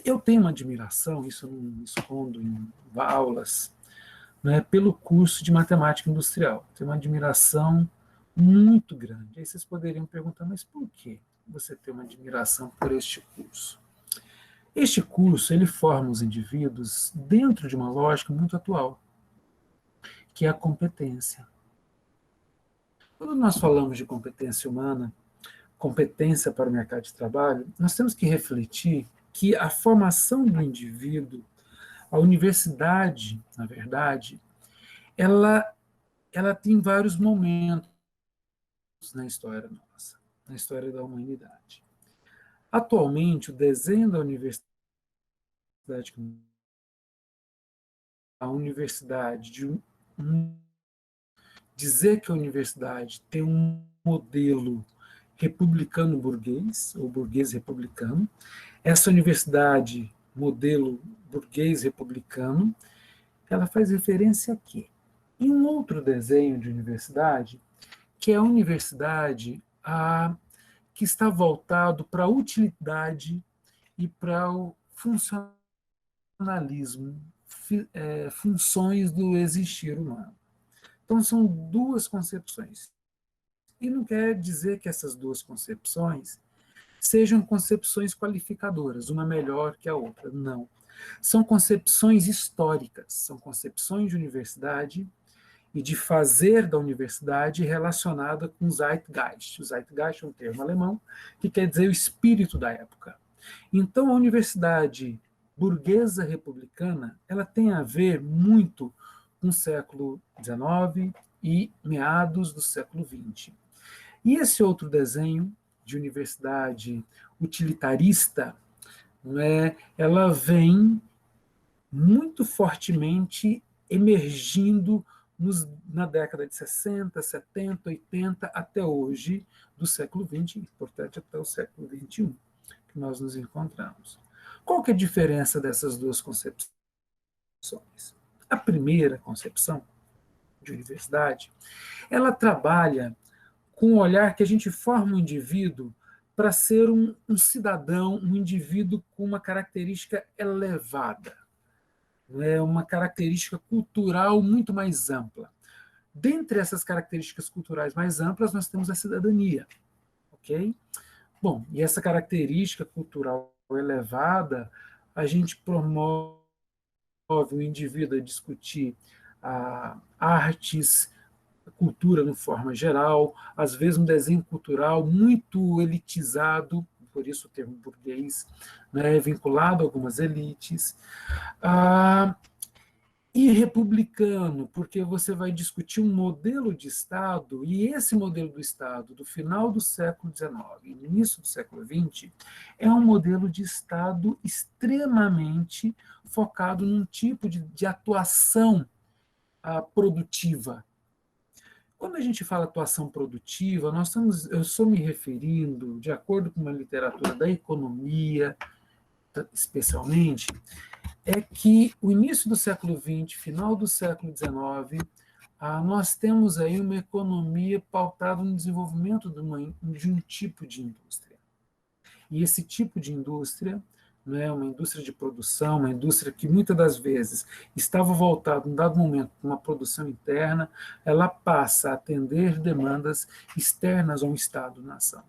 Eu tenho uma admiração, isso eu não escondo em aulas, né, pelo curso de matemática industrial. Tenho uma admiração muito grande. Aí vocês poderiam perguntar, mas por que você tem uma admiração por este curso? Este curso, ele forma os indivíduos dentro de uma lógica muito atual, que é a competência. Quando nós falamos de competência humana, competência para o mercado de trabalho, nós temos que refletir que a formação do indivíduo, a universidade, na verdade, ela, ela tem vários momentos na história nossa, na história da humanidade. Atualmente, o desenho da universidade, a universidade, dizer que a universidade tem um modelo republicano burguês, ou burguês republicano, essa universidade, modelo burguês republicano, ela faz referência a quê? Em um outro desenho de universidade, que é a universidade que está voltado para a utilidade e para o funcionalismo, funções do existir humano. Então, são duas concepções. E não quer dizer que essas duas concepções sejam concepções qualificadoras, uma melhor que a outra. Não. São concepções históricas, são concepções de universidade e de fazer da universidade relacionada com o Zeitgeist. O Zeitgeist é um termo alemão que quer dizer o espírito da época. Então, a universidade burguesa republicana, ela tem a ver muito com o século XIX e meados do século XX. E esse outro desenho de universidade utilitarista, né, ela vem muito fortemente emergindo na década de 60, 70, 80, até hoje, do século XX, portanto, até o século XXI, que nós nos encontramos. Qual que é a diferença dessas duas concepções? A primeira concepção de universidade, ela trabalha com o olhar que a gente forma um indivíduo para ser um cidadão, um indivíduo com uma característica elevada, né? Uma característica cultural muito mais ampla. Dentre essas características culturais mais amplas, nós temos a cidadania, ok? Bom, e essa característica cultural elevada, a gente promove o indivíduo a discutir artes, cultura de forma geral, às vezes um desenho cultural muito elitizado, por isso o termo burguês, né, vinculado a algumas elites, e republicano, porque você vai discutir um modelo de Estado, e esse modelo do Estado do final do século XIX e início do século XX é um modelo de Estado extremamente focado num tipo de atuação produtiva. Quando a gente fala atuação produtiva, eu estou me referindo, de acordo com uma literatura da economia, especialmente, é que o início do século XX, final do século XIX, nós temos aí uma economia pautada no desenvolvimento de um tipo de indústria. E esse tipo de indústria, né, uma indústria de produção, uma indústria que muitas das vezes estava voltada, em dado momento, para uma produção interna, ela passa a atender demandas externas a um Estado-nação.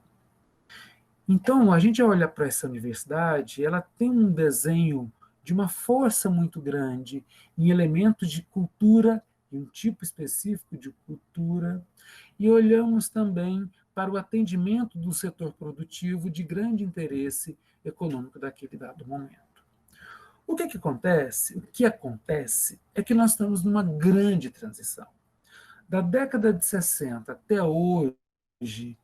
Então, a gente olha para essa universidade, ela tem um desenho de uma força muito grande em elementos de cultura, em um tipo específico de cultura, e olhamos também para o atendimento do setor produtivo de grande interesse econômico daquele dado momento. O que acontece? O que acontece é que nós estamos numa grande transição. Da década de 60 até hoje,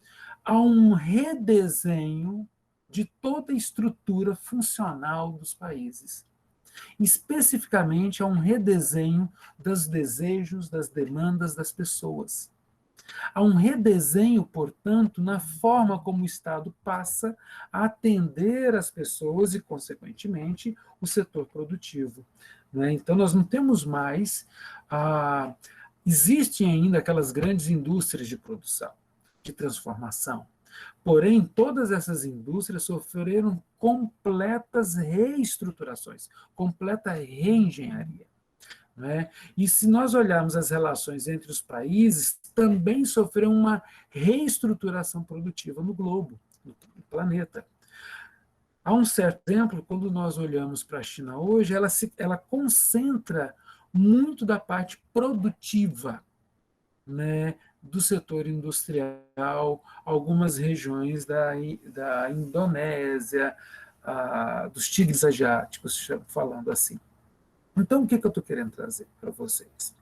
há um redesenho de toda a estrutura funcional dos países. Especificamente, há um redesenho dos desejos, das demandas das pessoas. Há um redesenho, portanto, na forma como o Estado passa a atender as pessoas e, consequentemente, o setor produtivo. Então, nós não temos mais. Existem ainda aquelas grandes indústrias de produção, de transformação, Porém, todas essas indústrias sofreram completas reestruturações, completa reengenharia. Né? E se nós olharmos as relações entre os países, também sofreu uma reestruturação produtiva no globo, no planeta. Há um certo exemplo, quando nós olhamos para a China hoje, ela concentra muito da parte produtiva, né, do setor industrial, algumas regiões da Indonésia, dos tigres asiáticos, falando assim. Então, o que eu estou querendo trazer para vocês?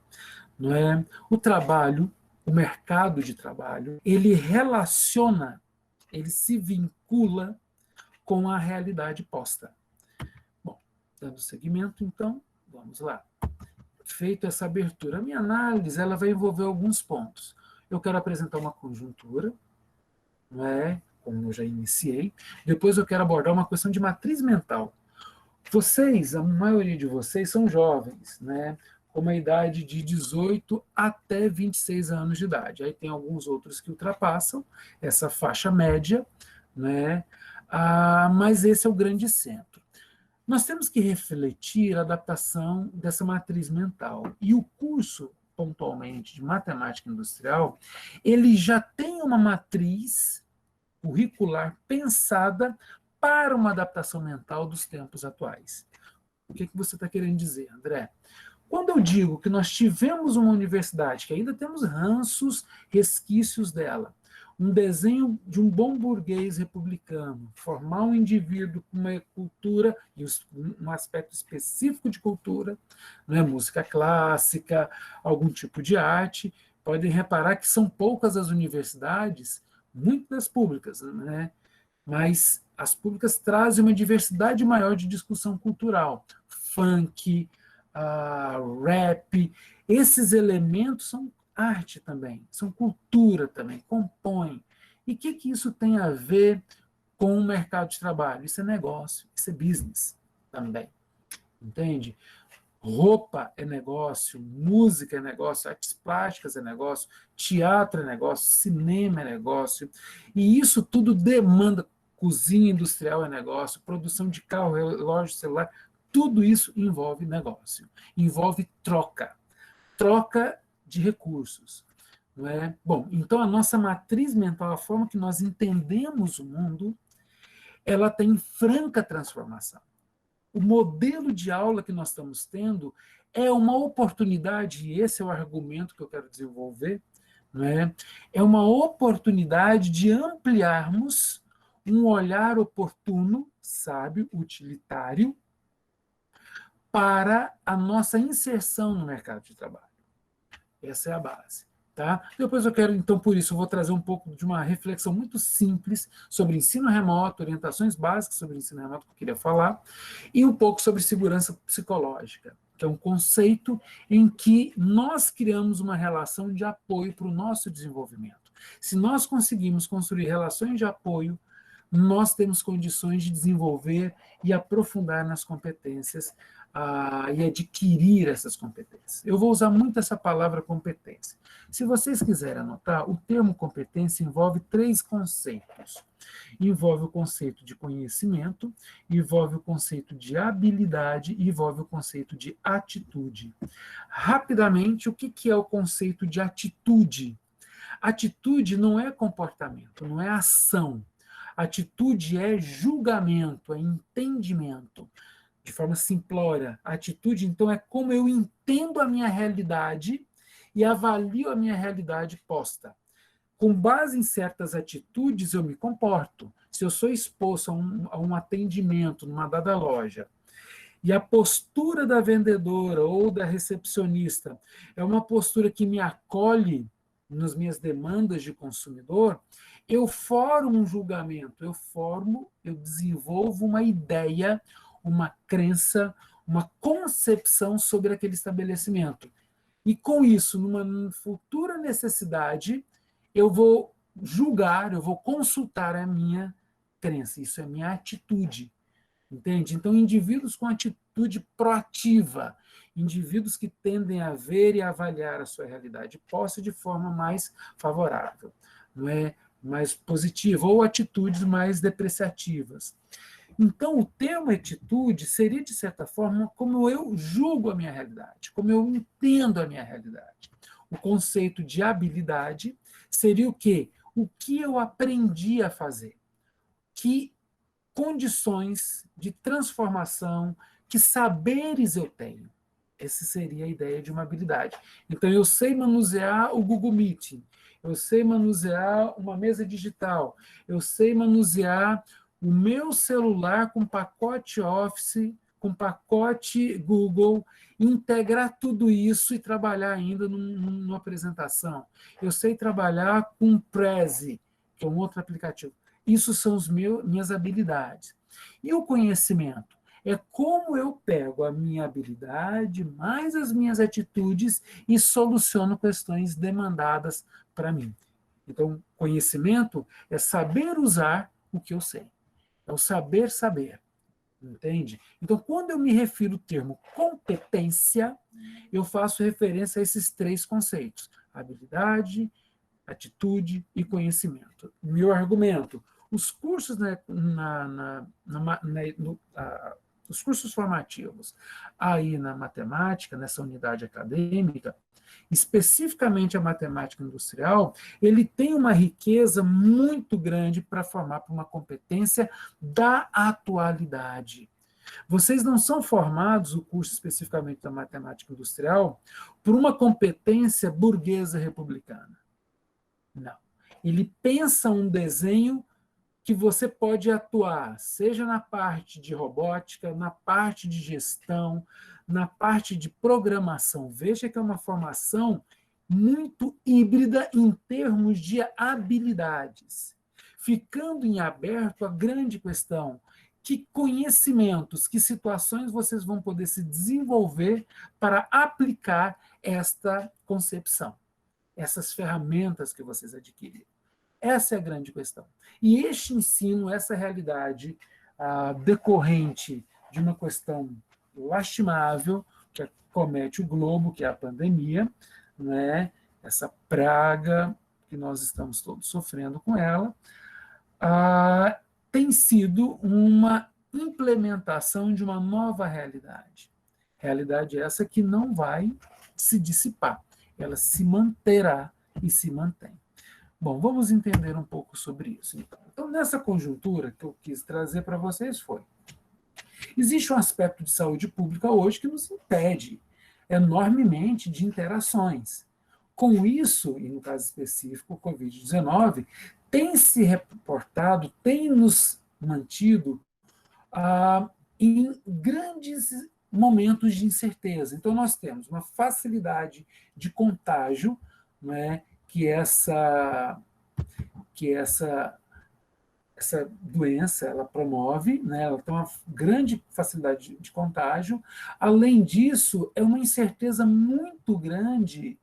Não é? O trabalho, o mercado de trabalho, ele relaciona, ele se vincula com a realidade posta. Bom, dando seguimento, então, vamos lá. Feito essa abertura, a minha análise ela vai envolver alguns pontos. Eu quero apresentar uma conjuntura, não é? Como eu já iniciei. Depois eu quero abordar uma questão de matriz mental. Vocês, a maioria de vocês, são jovens, né? Com uma idade de 18 até 26 anos de idade. Aí tem alguns outros que ultrapassam essa faixa média, né? Mas esse é o grande centro. Nós temos que refletir a adaptação dessa matriz mental. E o curso, pontualmente, de matemática industrial, ele já tem uma matriz curricular pensada para uma adaptação mental dos tempos atuais. O que você está querendo dizer, André? Quando eu digo que nós tivemos uma universidade, que ainda temos ranços, resquícios dela, um desenho de um bom burguês republicano, formar um indivíduo com uma cultura, e um aspecto específico de cultura, não é? Música clássica, algum tipo de arte, podem reparar que são poucas as universidades, muitas das públicas, né? Mas as públicas trazem uma diversidade maior de discussão cultural. Funk, rap, esses elementos são arte também, são cultura também, compõem. E o que isso tem a ver com o mercado de trabalho? Isso é negócio, isso é business também, entende? Roupa é negócio, música é negócio, artes plásticas é negócio, teatro é negócio, cinema é negócio, e isso tudo demanda, cozinha industrial é negócio, produção de carro, relógio, celular, tudo isso envolve negócio, envolve troca de recursos. Não é? Bom, então a nossa matriz mental, a forma que nós entendemos o mundo, ela tem franca transformação. O modelo de aula que nós estamos tendo é uma oportunidade, e esse é o argumento que eu quero desenvolver, não é? É uma oportunidade de ampliarmos um olhar oportuno, sábio, utilitário, para a nossa inserção no mercado de trabalho. Essa é a base. Tá? Depois eu quero, então, por isso, eu vou trazer um pouco de uma reflexão muito simples sobre ensino remoto, orientações básicas sobre ensino remoto que eu queria falar, e um pouco sobre segurança psicológica, que é um conceito em que nós criamos uma relação de apoio para o nosso desenvolvimento. Se nós conseguimos construir relações de apoio, nós temos condições de desenvolver e aprofundar nas competências e adquirir essas competências. Eu vou usar muito essa palavra competência. Se vocês quiserem anotar, o termo competência envolve 3 conceitos. Envolve o conceito de conhecimento, envolve o conceito de habilidade e envolve o conceito de atitude. Rapidamente, o que é o conceito de atitude? Atitude não é comportamento, não é ação. Atitude é julgamento, é entendimento. De forma simplória, a atitude, então, é como eu entendo a minha realidade e avalio a minha realidade posta. Com base em certas atitudes, eu me comporto. Se eu sou exposto a um atendimento numa dada loja, e a postura da vendedora ou da recepcionista é uma postura que me acolhe nas minhas demandas de consumidor, eu formo um julgamento, eu desenvolvo uma ideia, uma crença, uma concepção sobre aquele estabelecimento. E com isso, numa futura necessidade, eu vou julgar, eu vou consultar a minha crença, isso é a minha atitude. Entende? Então, indivíduos com atitude proativa, indivíduos que tendem a ver e avaliar a sua realidade posta de forma mais favorável, não é? mais positiva, ou atitudes mais depreciativas. Então, o termo atitude seria, de certa forma, como eu julgo a minha realidade, como eu entendo a minha realidade. O conceito de habilidade seria o quê? O que eu aprendi a fazer? Que condições de transformação, que saberes eu tenho? Essa seria a ideia de uma habilidade. Então, eu sei manusear o Google Meeting, eu sei manusear uma mesa digital, eu sei manusear o meu celular com pacote Office, com pacote Google, integrar tudo isso e trabalhar ainda numa apresentação. Eu sei trabalhar com Prezi, que é um outro aplicativo. Isso são minhas habilidades. E o conhecimento? É como eu pego a minha habilidade mais as minhas atitudes e soluciono questões demandadas para mim. Então, conhecimento é saber usar o que eu sei. É o saber saber. Entende? Então, quando eu me refiro ao termo competência, eu faço referência a esses três conceitos: habilidade, atitude e conhecimento. Meu argumento: os cursos os cursos formativos aí na matemática, nessa unidade acadêmica, especificamente a matemática industrial, ele tem uma riqueza muito grande para formar para uma competência da atualidade. Vocês não são formados, o curso especificamente da matemática industrial, por uma competência burguesa republicana. Não. Ele pensa um desenho que você pode atuar, seja na parte de robótica, na parte de gestão, na parte de programação. Veja que é uma formação muito híbrida em termos de habilidades. Ficando em aberto a grande questão: que conhecimentos, que situações vocês vão poder se desenvolver para aplicar esta concepção, essas ferramentas que vocês adquiriram. Essa é a grande questão. E este ensino, essa realidade decorrente de uma questão lastimável que acomete o globo, que é a pandemia, né? Essa praga que nós estamos todos sofrendo com ela, tem sido uma implementação de uma nova realidade. Realidade essa que não vai se dissipar, ela se manterá e se mantém. Bom, vamos entender um pouco sobre isso. Então, nessa conjuntura que eu quis trazer para vocês existe um aspecto de saúde pública hoje que nos impede enormemente de interações. Com isso, e no caso específico, o Covid-19, tem se reportado, tem nos mantido em grandes momentos de incerteza. Então, nós temos uma facilidade de contágio, né, que essa doença ela promove, né, ela tem uma grande facilidade de contágio. Além disso, é uma incerteza muito grande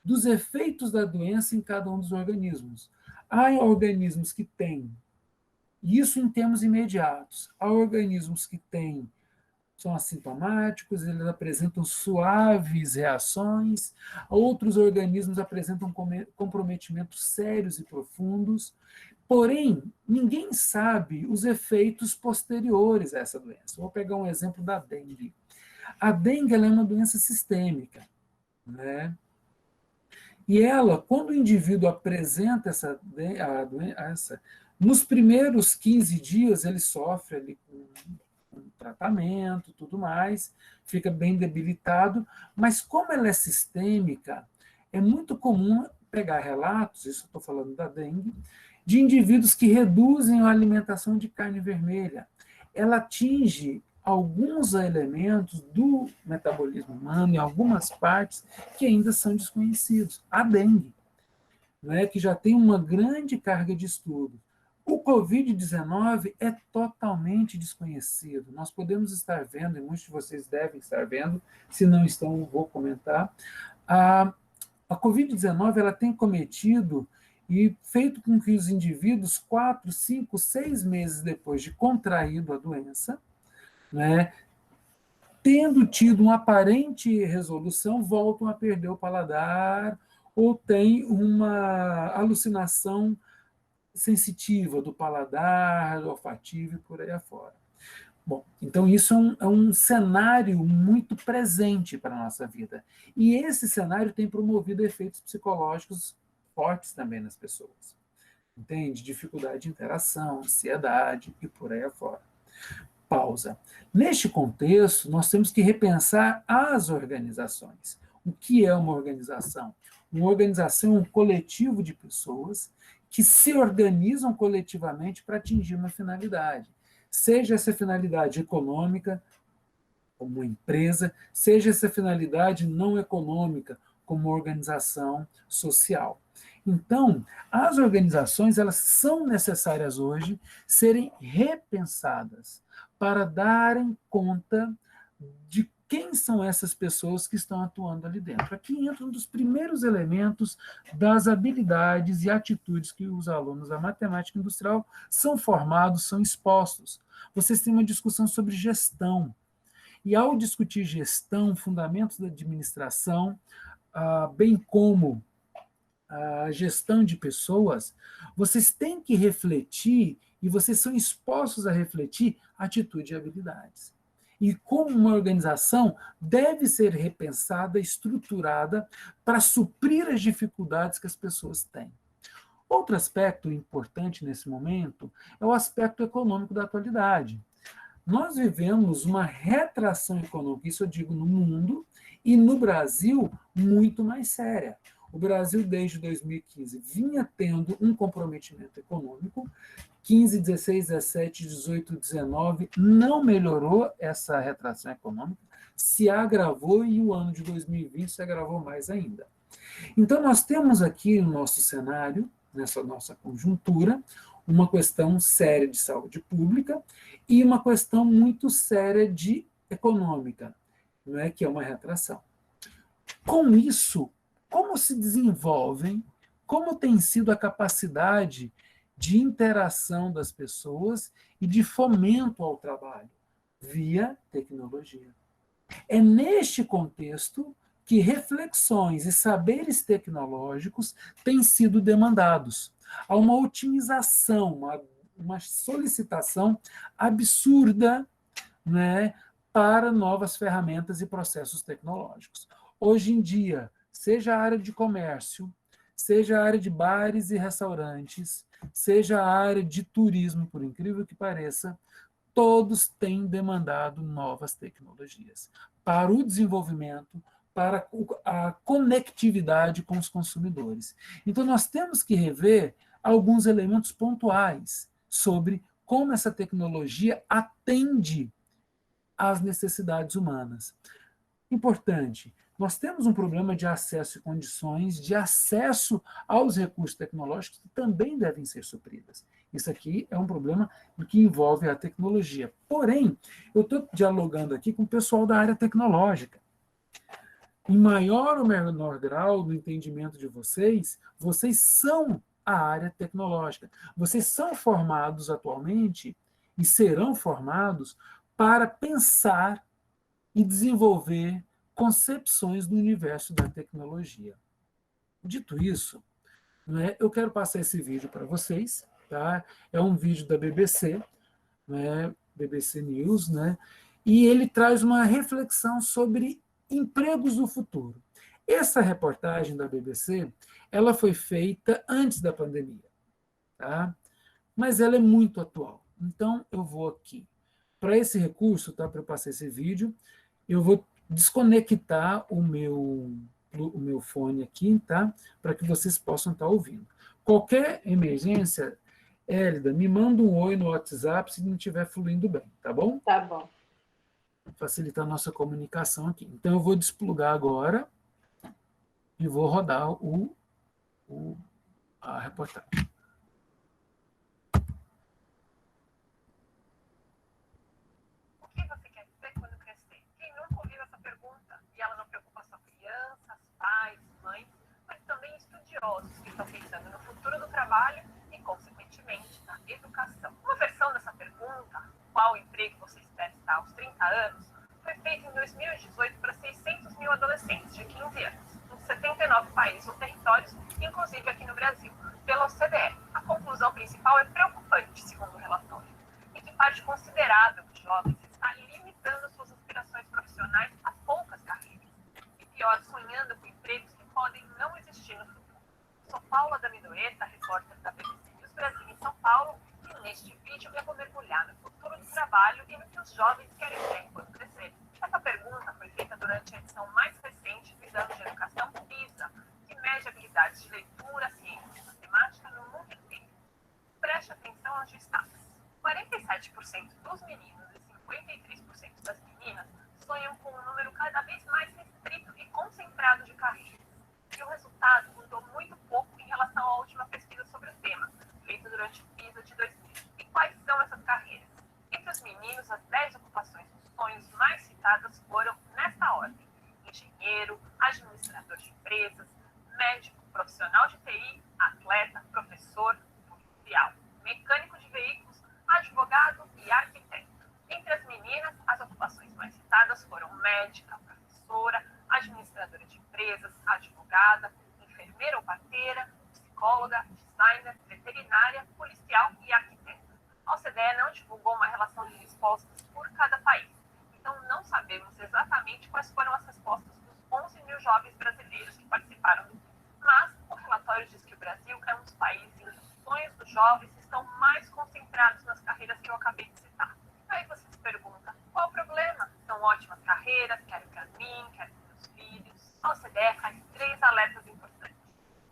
dos efeitos da doença em cada um dos organismos. Há organismos que têm, isso em termos imediatos, há organismos que são assintomáticos, eles apresentam suaves reações, outros organismos apresentam comprometimentos sérios e profundos, porém, ninguém sabe os efeitos posteriores a essa doença. Vou pegar um exemplo da dengue. A dengue ela é uma doença sistêmica, né? E ela, quando o indivíduo apresenta essa nos primeiros 15 dias ele sofre ali com tratamento, tudo mais, fica bem debilitado, mas como ela é sistêmica, é muito comum pegar relatos, isso eu estou falando da dengue, de indivíduos que reduzem a alimentação de carne vermelha. Ela atinge alguns elementos do metabolismo humano em algumas partes que ainda são desconhecidos. A dengue, né, que já tem uma grande carga de estudo. O Covid-19 é totalmente desconhecido. Nós podemos estar vendo, e muitos de vocês devem estar vendo, se não estão, vou comentar. A Covid-19 ela tem cometido e feito com que os indivíduos, 4, 5, 6 meses depois de contraído a doença, né, tendo tido uma aparente resolução, voltam a perder o paladar ou têm uma alucinação sensitiva, do paladar, do olfativo e por aí afora. Bom, então isso é um cenário muito presente para a nossa vida. E esse cenário tem promovido efeitos psicológicos fortes também nas pessoas. Entende? Dificuldade de interação, ansiedade e por aí afora. Pausa. Neste contexto, nós temos que repensar as organizações. O que é uma organização? Uma organização é um coletivo de pessoas que se organizam coletivamente para atingir uma finalidade. Seja essa finalidade econômica, como uma empresa, seja essa finalidade não econômica, como uma organização social. Então, as organizações elas são necessárias hoje serem repensadas para darem conta de quem são essas pessoas que estão atuando ali dentro. Aqui entra um dos primeiros elementos das habilidades e atitudes que os alunos da matemática industrial são formados, são expostos. Vocês têm uma discussão sobre gestão. E ao discutir gestão, fundamentos da administração, bem como a gestão de pessoas, vocês têm que refletir, e vocês são expostos a refletir, atitude e habilidades. E como uma organização deve ser repensada, estruturada, para suprir as dificuldades que as pessoas têm. Outro aspecto importante nesse momento é o aspecto econômico da atualidade. Nós vivemos uma retração econômica, isso eu digo no mundo, e no Brasil, muito mais séria. O Brasil, desde 2015, vinha tendo um comprometimento econômico, 15, 16, 17, 18, 19, não melhorou essa retração econômica, se agravou e o ano de 2020 se agravou mais ainda. Então, nós temos aqui no nosso cenário, nessa nossa conjuntura, uma questão séria de saúde pública e uma questão muito séria de econômica, não é, que é uma retração. Com isso, como se desenvolvem, como tem sido a capacidade de interação das pessoas e de fomento ao trabalho via tecnologia. É neste contexto que reflexões e saberes tecnológicos têm sido demandados. Há uma otimização, uma solicitação absurda, né, para novas ferramentas e processos tecnológicos. Hoje em dia, seja a área de comércio, seja a área de bares e restaurantes, seja a área de turismo, por incrível que pareça, todos têm demandado novas tecnologias para o desenvolvimento, para a conectividade com os consumidores. Então, nós temos que rever alguns elementos pontuais sobre como essa tecnologia atende às necessidades humanas. Importante, nós temos um problema de acesso e condições de acesso aos recursos tecnológicos que também devem ser supridas. Isso aqui é um problema que envolve a tecnologia. Porém, eu estou dialogando aqui com o pessoal da área tecnológica. Em maior ou menor grau do entendimento de vocês, vocês são a área tecnológica. Vocês são formados atualmente e serão formados para pensar e desenvolver concepções do universo da tecnologia. Dito isso, né, eu quero passar esse vídeo para vocês. Tá? É um vídeo da BBC, né, BBC News, né, e ele traz uma reflexão sobre empregos do futuro. Essa reportagem da BBC, ela foi feita antes da pandemia, tá? Mas ela é muito atual. Então, eu vou aqui. Para esse recurso, tá, para eu passar esse vídeo, eu vou desconectar o meu fone aqui, tá? Para que vocês possam estar ouvindo. Qualquer emergência, Hélida, me manda um oi no WhatsApp se não estiver fluindo bem, tá bom? Tá bom. Facilitar a nossa comunicação aqui. Então, eu vou desplugar agora e vou rodar a reportagem. O que você quer ser quando crescer? Quem nunca ouviu essa pergunta? E ela não preocupa só crianças, pais, mães, mas também estudiosos que estão pensando no futuro do trabalho e, consequentemente, na educação. Uma versão dessa pergunta, qual emprego você espera estar aos 30 anos, foi feita em 2018 para 600 mil adolescentes de 15 anos. Um 79 países ou territórios, inclusive aqui no Brasil, pela OCDE. A conclusão principal é preocupante, segundo o relatório, em que parte considerável dos jovens está limitando suas aspirações profissionais a poucas carreiras, e pior, sonhando com empregos que podem não existir no futuro. Sou Paula da Midoeta, repórter da BBC News Brasil em São Paulo, e neste vídeo eu vou mergulhar no futuro do trabalho e no que os jovens querem ser quando crescerem. Essa pergunta foi feita durante a edição mais recente do Exame de Educação PISA, que mede habilidades de leitura, ciência e matemática no mundo inteiro. Preste atenção aos destaques. 47% dos meninos e 53% das meninas sonham com um número cada vez mais restrito e concentrado de carreiras. E o resultado mudou muito pouco em relação à última pesquisa sobre o tema, feita durante o PISA de 2000. E quais são essas carreiras? Entre os meninos, as 10 ocupações dos sonhos mais citadas foram nesta ordem: engenheiro, administrador de empresas, médico, profissional de TI, atleta, professor, policial, mecânico de veículos, advogado e arquiteto. Entre as meninas, as ocupações mais citadas foram médica, professora, administradora de empresas, advogada, enfermeira ou parteira, psicóloga, designer, veterinária, policial e arquiteta. A OCDE não divulgou uma relação de respostas por cada país, então não sabemos exatamente quais foram as respostas dos 11 mil jovens brasileiros que participaram do PISA. Mas o relatório diz que o Brasil é um dos países em que os sonhos dos jovens estão mais concentrados nas carreiras que eu acabei de citar. Aí você se pergunta, qual o problema? São ótimas carreiras, quero para mim, quero para meus filhos. A OCDE faz 3 alertas importantes.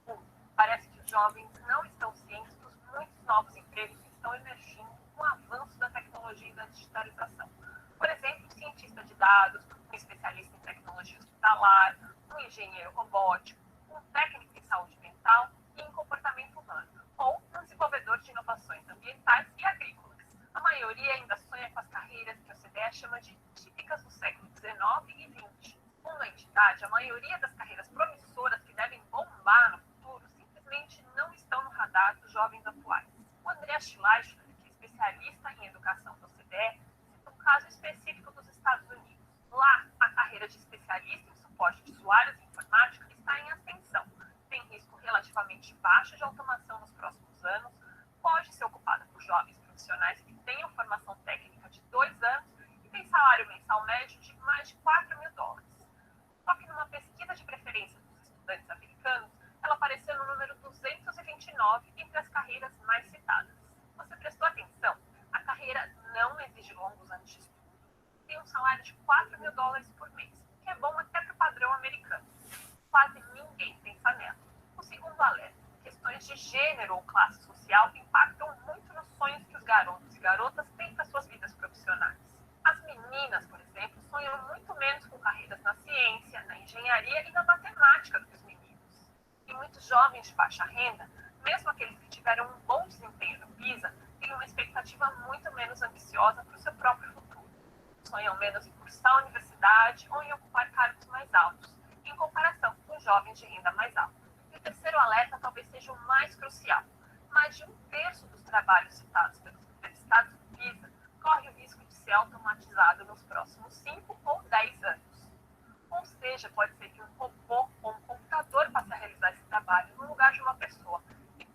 1. Parece que os jovens não estão cientes dos muitos novos empregos que estão emergindo com o avanço da tecnologia e da digitalização. Por exemplo, um cientista de dados, um especialista em tecnologia hospitalar, um engenheiro robótico, um técnico em saúde mental e em comportamento humano, ou um desenvolvedor de inovações ambientais e agrícolas. A maioria ainda sonha com as carreiras que a OCDE chama de típicas do século XIX e XX. Segundo a entidade, a maioria das carreiras promissoras que devem bombar no futuro simplesmente não estão no radar dos jovens atuais. O André Schleicher, que é especialista em educação da OCDE, cita um caso específico dos Estados Unidos. Lá, a carreira de especialista em suporte de usuários de informática está em ascensão. Tem risco relativamente baixo de automação nos próximos anos, pode ser ocupada por jovens profissionais que tenham formação técnica de 2 anos e tem salário mensal médio de mais de $4.000. Só que numa pesquisa de preferência dos estudantes americanos, ela apareceu no número 229 entre as carreiras mais citadas. Você prestou atenção? A carreira não exige longos anos de estudo. Tem um salário de $4.000 por mês, que é bom até para o padrão americano. Quase ninguém pensa nela. O segundo alerta: questões de gênero ou classe social impactam muito nos sonhos que os garotos e garotas têm para suas vidas profissionais. As meninas, por exemplo, sonham muito menos com carreiras na ciência, na engenharia e na matemática do que os meninos. E muitos jovens de baixa renda, mesmo aqueles que tiveram um bom desempenho no PISA, têm uma expectativa muito menos ambiciosa para o seu próprio futuro. Sonham menos em cursar a universidade ou em ocupar cargos mais altos, em comparação com os jovens de renda mais alta. E o terceiro alerta talvez seja o mais crucial. Mais de 1/3 dos trabalhos citados pelos entrevistados do PISA corre o risco de ser automatizado nos próximos 5 ou 10 anos. Ou seja, pode ser que um robô ou um computador passe a realizar esse trabalho no lugar de uma pessoa. E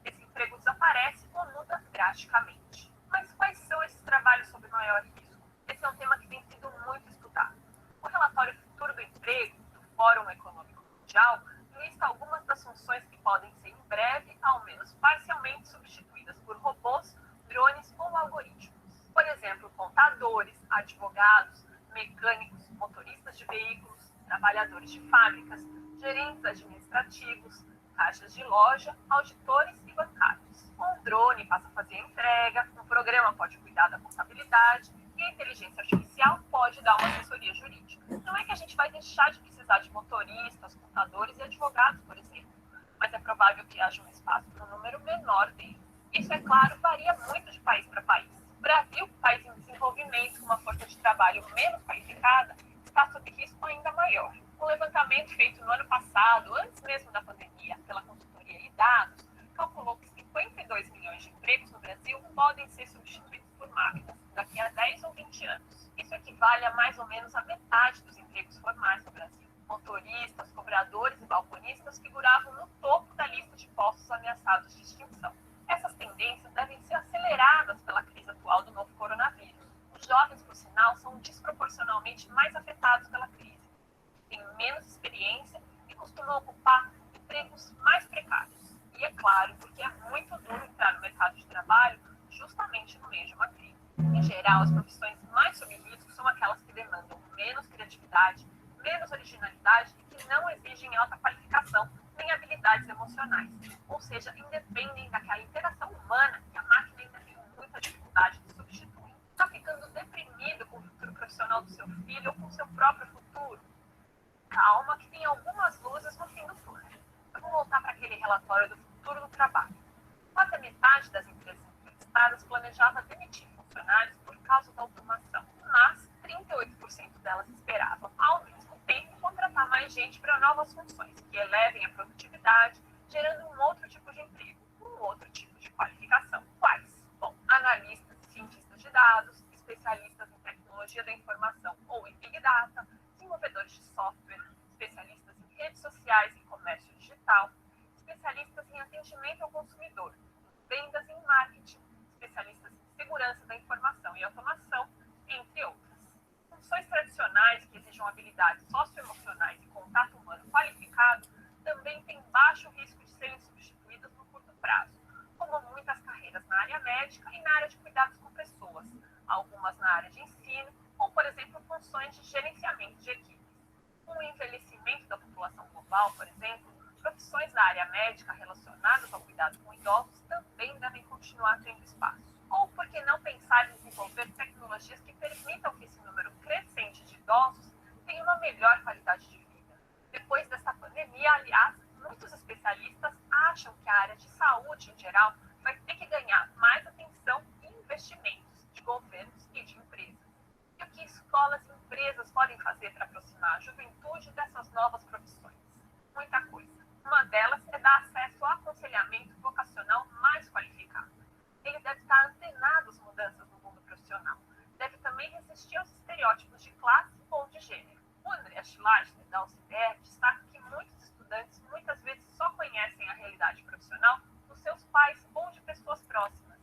esse emprego desaparece ou muda drasticamente. Mas quais são esses trabalhos sob maior risco? Esse é um tema que tem sido muito estudado. O relatório Futuro do Emprego, do Fórum Econômico Mundial, lista algumas das funções que podem ser em breve, ao menos parcialmente, substituídas por robôs, drones ou algoritmos. Por exemplo, contadores, advogados, mecânicos, motoristas de veículos, trabalhadores de fábricas, gerentes administrativos, caixas de loja, auditores e bancários. Um drone passa a fazer a entrega, um programa pode cuidar da contabilidade e a inteligência artificial pode dar uma assessoria jurídica. Não é que a gente vai deixar de precisar de motoristas, contadores e advogados, por exemplo, mas é provável que haja um espaço para um número menor deles. Isso, é claro, varia muito de país para país. O Brasil, país em desenvolvimento com uma força de trabalho menos qualificada, está sob risco ainda maior. Um levantamento feito no ano passado, antes mesmo da pandemia, pela consultoria Idados, calculou que 52 milhões de empregos no Brasil podem ser substituídos por máquinas daqui a 10 ou 20 anos. Isso equivale a mais ou menos a metade dos empregos formais no Brasil. Motoristas, cobradores e balconistas figuravam no topo da lista de postos ameaçados de extinção. Essas tendências devem ser aceleradas pela crise atual do novo coronavírus. Os jovens, por sinal, são desproporcionalmente mais afetados pela crise, têm menos experiência e costumam ocupar empregos mais precários. E é claro, porque é muito duro entrar no mercado de trabalho justamente no meio de uma crise. Em geral, as profissões mais sob risco são aquelas que demandam menos criatividade, menos originalidade e que não exigem alta qualificação nem habilidades emocionais. Ou seja, independem daquela interação humana que a máquina ainda tem muita dificuldade de substituir. Está ficando deprimido com o futuro profissional do seu filho ou com o seu próprio futuro? Calma, que tem algumas luzes no fim do túnel. Eu vou voltar para aquele relatório do futuro do trabalho. Quase a metade das empresas entrevistadas planejava demitir funcionários por causa da automação, mas 38% delas esperavam, ao mesmo tempo, contratar mais gente para novas funções, que elevem a produtividade, gerando um outro tipo de emprego, um outro tipo de qualificação. Quais? Bom, analistas e cientistas de dados, especialistas em tecnologia da informação ou em Big Data, desenvolvedores de software, especialistas em redes sociais e comércio digital, especialistas em atendimento ao consumidor, vendas e marketing, especialistas em segurança da informação e automação, entre outras. Funções tradicionais que exijam habilidades socioemocionais e contato humano qualificado também têm baixo risco de serem substituídas no curto prazo, como muitas carreiras na área médica e na área de cuidados com pessoas, algumas na área de ensino, ou, por exemplo, funções de gerenciamento de equipes. Com o envelhecimento da população global, por exemplo, profissões da área médica relacionadas ao cuidado com idosos também devem continuar tendo espaço. Ou por que não pensar em desenvolver tecnologias que permitam que esse número crescente de idosos tenha uma melhor qualidade de vida? Depois dessa pandemia, aliás, muitos especialistas acham que a área de saúde, em geral, vai ter que ganhar mais atenção e investimentos de governos e de empresas. E o que escolas e empresas podem fazer para aproximar a juventude dessas novas profissões? Muita coisa. Uma delas é dar acesso ao aconselhamento vocacional mais qualificado. Ele deve estar antenado às mudanças no mundo profissional. Deve também resistir aos estereótipos de classe ou de gênero. O André Schleisner, da UCDR, destaca que muitos estudantes muitas vezes só conhecem a realidade profissional dos seus pais ou de pessoas próximas.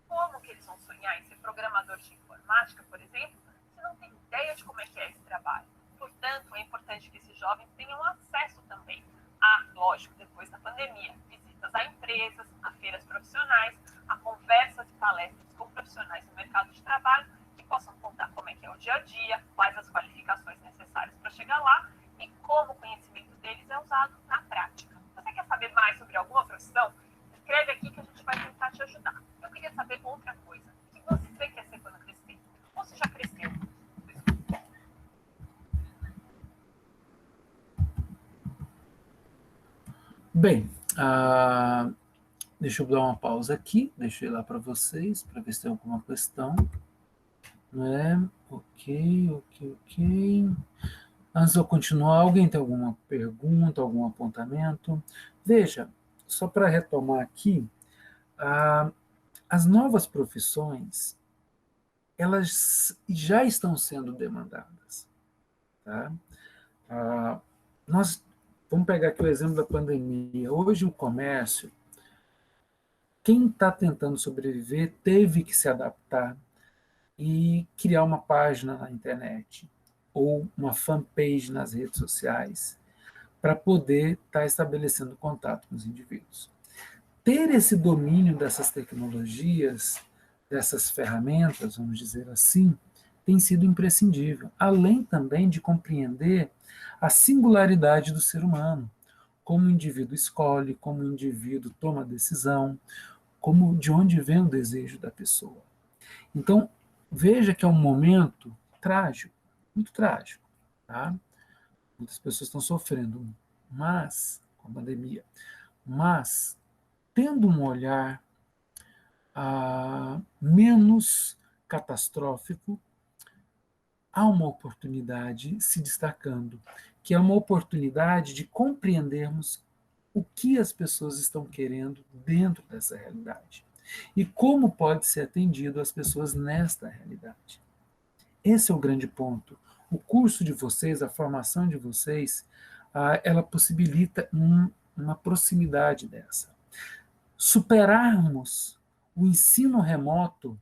Como que eles vão sonhar em ser programador de informática, por exemplo, se não tem ideia de como é que é esse trabalho? Portanto, é importante que esses jovens tenham acesso também a, lógico, depois da pandemia, visitas a empresas, a feiras profissionais, a conversas e palestras com profissionais do mercado de trabalho que possam contar como é que é o dia a dia, quais as qualificações necessárias para chegar lá e como o conhecimento deles é usado na prática. Você quer saber mais sobre alguma profissão? Escreve aqui que a gente vai tentar te ajudar. Eu queria saber outra coisa. O que você quer ser quando crescer? Ou você já cresceu? Bem, deixa eu dar uma pausa aqui, deixa eu ir lá para vocês, para ver se tem alguma questão. Né? Ok. Antes de eu continuar, alguém tem alguma pergunta, algum apontamento? Veja, só para retomar aqui, as novas profissões, elas já estão sendo demandadas. Tá? Nós vamos pegar aqui o exemplo da pandemia. Hoje o comércio, quem está tentando sobreviver teve que se adaptar e criar uma página na internet ou uma fanpage nas redes sociais para poder estar estabelecendo contato com os indivíduos. Ter esse domínio dessas tecnologias, dessas ferramentas, vamos dizer assim, tem sido imprescindível, além também de compreender a singularidade do ser humano, como o indivíduo escolhe, como o indivíduo toma decisão, como de onde vem o desejo da pessoa. Então, veja que é um momento trágico, muito trágico, tá? Muitas pessoas estão sofrendo, mas com a pandemia, mas tendo um olhar menos catastrófico, há uma oportunidade se destacando, que é uma oportunidade de compreendermos o que as pessoas estão querendo dentro dessa realidade e como pode ser atendido às pessoas nesta realidade. Esse é o grande ponto. o curso de vocês, a formação de vocês, ela possibilita uma proximidade dessa. Superarmos o ensino remoto,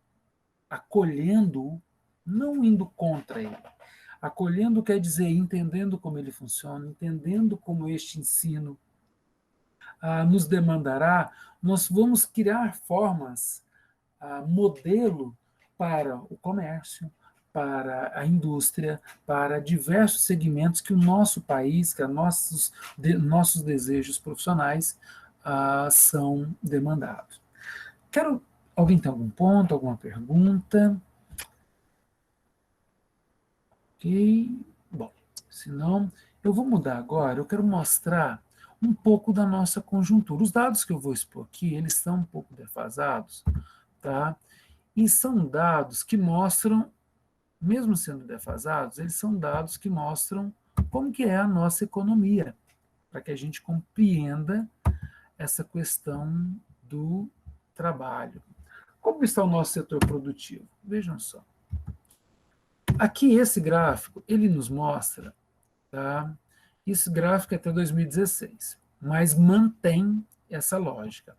acolhendo-o, não indo contra ele. Acolhendo quer dizer entendendo como ele funciona, entendendo como este ensino nos demandará, nós vamos criar formas, modelo para o comércio, para a indústria, para diversos segmentos que o nosso país, que nossos desejos profissionais são demandados. Alguém tem algum ponto, alguma pergunta? Ok. Bom, se não, eu vou mudar agora, eu quero mostrar um pouco da nossa conjuntura. Os dados que eu vou expor aqui, eles são um pouco defasados, tá? E são dados que mostram, mesmo sendo defasados, eles são dados que mostram como que é a nossa economia, para que a gente compreenda essa questão do trabalho. Como está o nosso setor produtivo? Vejam só. Aqui, esse gráfico, ele nos mostra, tá? Esse gráfico é até 2016, mas mantém essa lógica.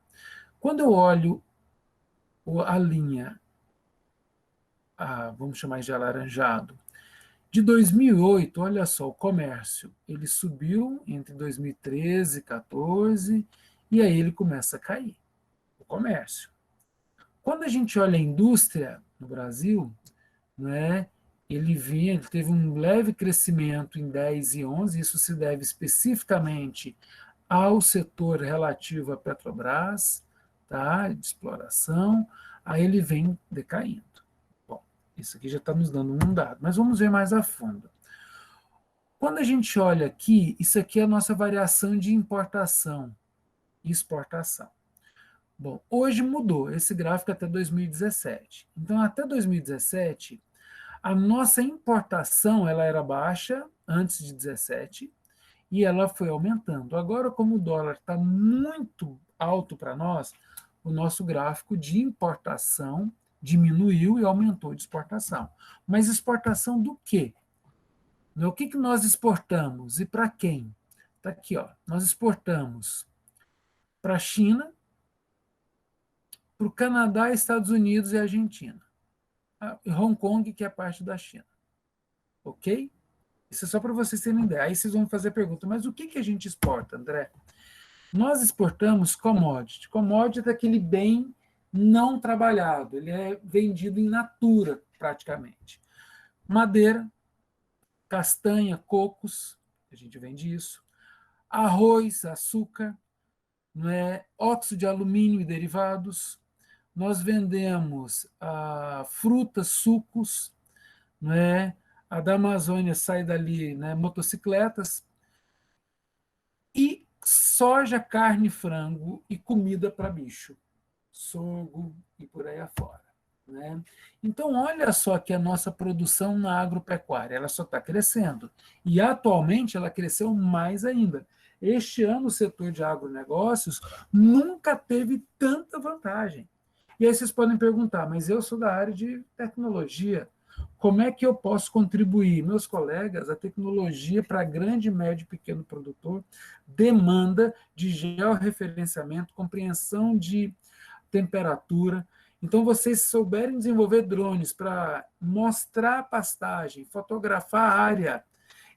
Quando eu olho a linha, vamos chamar de alaranjado, de 2008, olha só, o comércio, ele subiu entre 2013 e 2014, e aí ele começa a cair, o comércio. Quando a gente olha a indústria no Brasil, né, ele teve um leve crescimento em 10 e 11, isso se deve especificamente ao setor relativo à Petrobras, tá, de exploração, aí ele vem decaindo. Bom, isso aqui já está nos dando um dado, mas vamos ver mais a fundo. Quando a gente olha aqui, isso aqui é a nossa variação de importação e exportação. Bom, hoje mudou esse gráfico até 2017. Então, até 2017, a nossa importação ela era baixa antes de 17 e ela foi aumentando. Agora, como o dólar está muito alto para nós, o nosso gráfico de importação diminuiu e aumentou de exportação. Mas exportação do quê? O que nós exportamos e para quem? Está aqui, ó. Nós exportamos para a China, para o Canadá, Estados Unidos e Argentina. E Hong Kong, que é parte da China. Ok? Isso é só para vocês terem ideia. Aí vocês vão fazer a pergunta, mas o que a gente exporta, André? Nós exportamos commodity. Commodity é aquele bem não trabalhado. Ele é vendido in natura, praticamente. Madeira, castanha, cocos, a gente vende isso. Arroz, açúcar, óxido de alumínio e derivados. Nós vendemos frutas, sucos, a da Amazônia sai dali, motocicletas, e soja, carne, frango e comida para bicho, sorgo e por aí afora. Então, olha só que a nossa produção na agropecuária, ela só está crescendo. E, atualmente, ela cresceu mais ainda. Este ano, o setor de agronegócios nunca teve tanta vantagem. E aí vocês podem perguntar, mas eu sou da área de tecnologia, como é que eu posso contribuir? Meus colegas, a tecnologia para grande, médio e pequeno produtor demanda de georreferenciamento, compreensão de temperatura. Então, vocês souberem desenvolver drones para mostrar a pastagem, fotografar a área,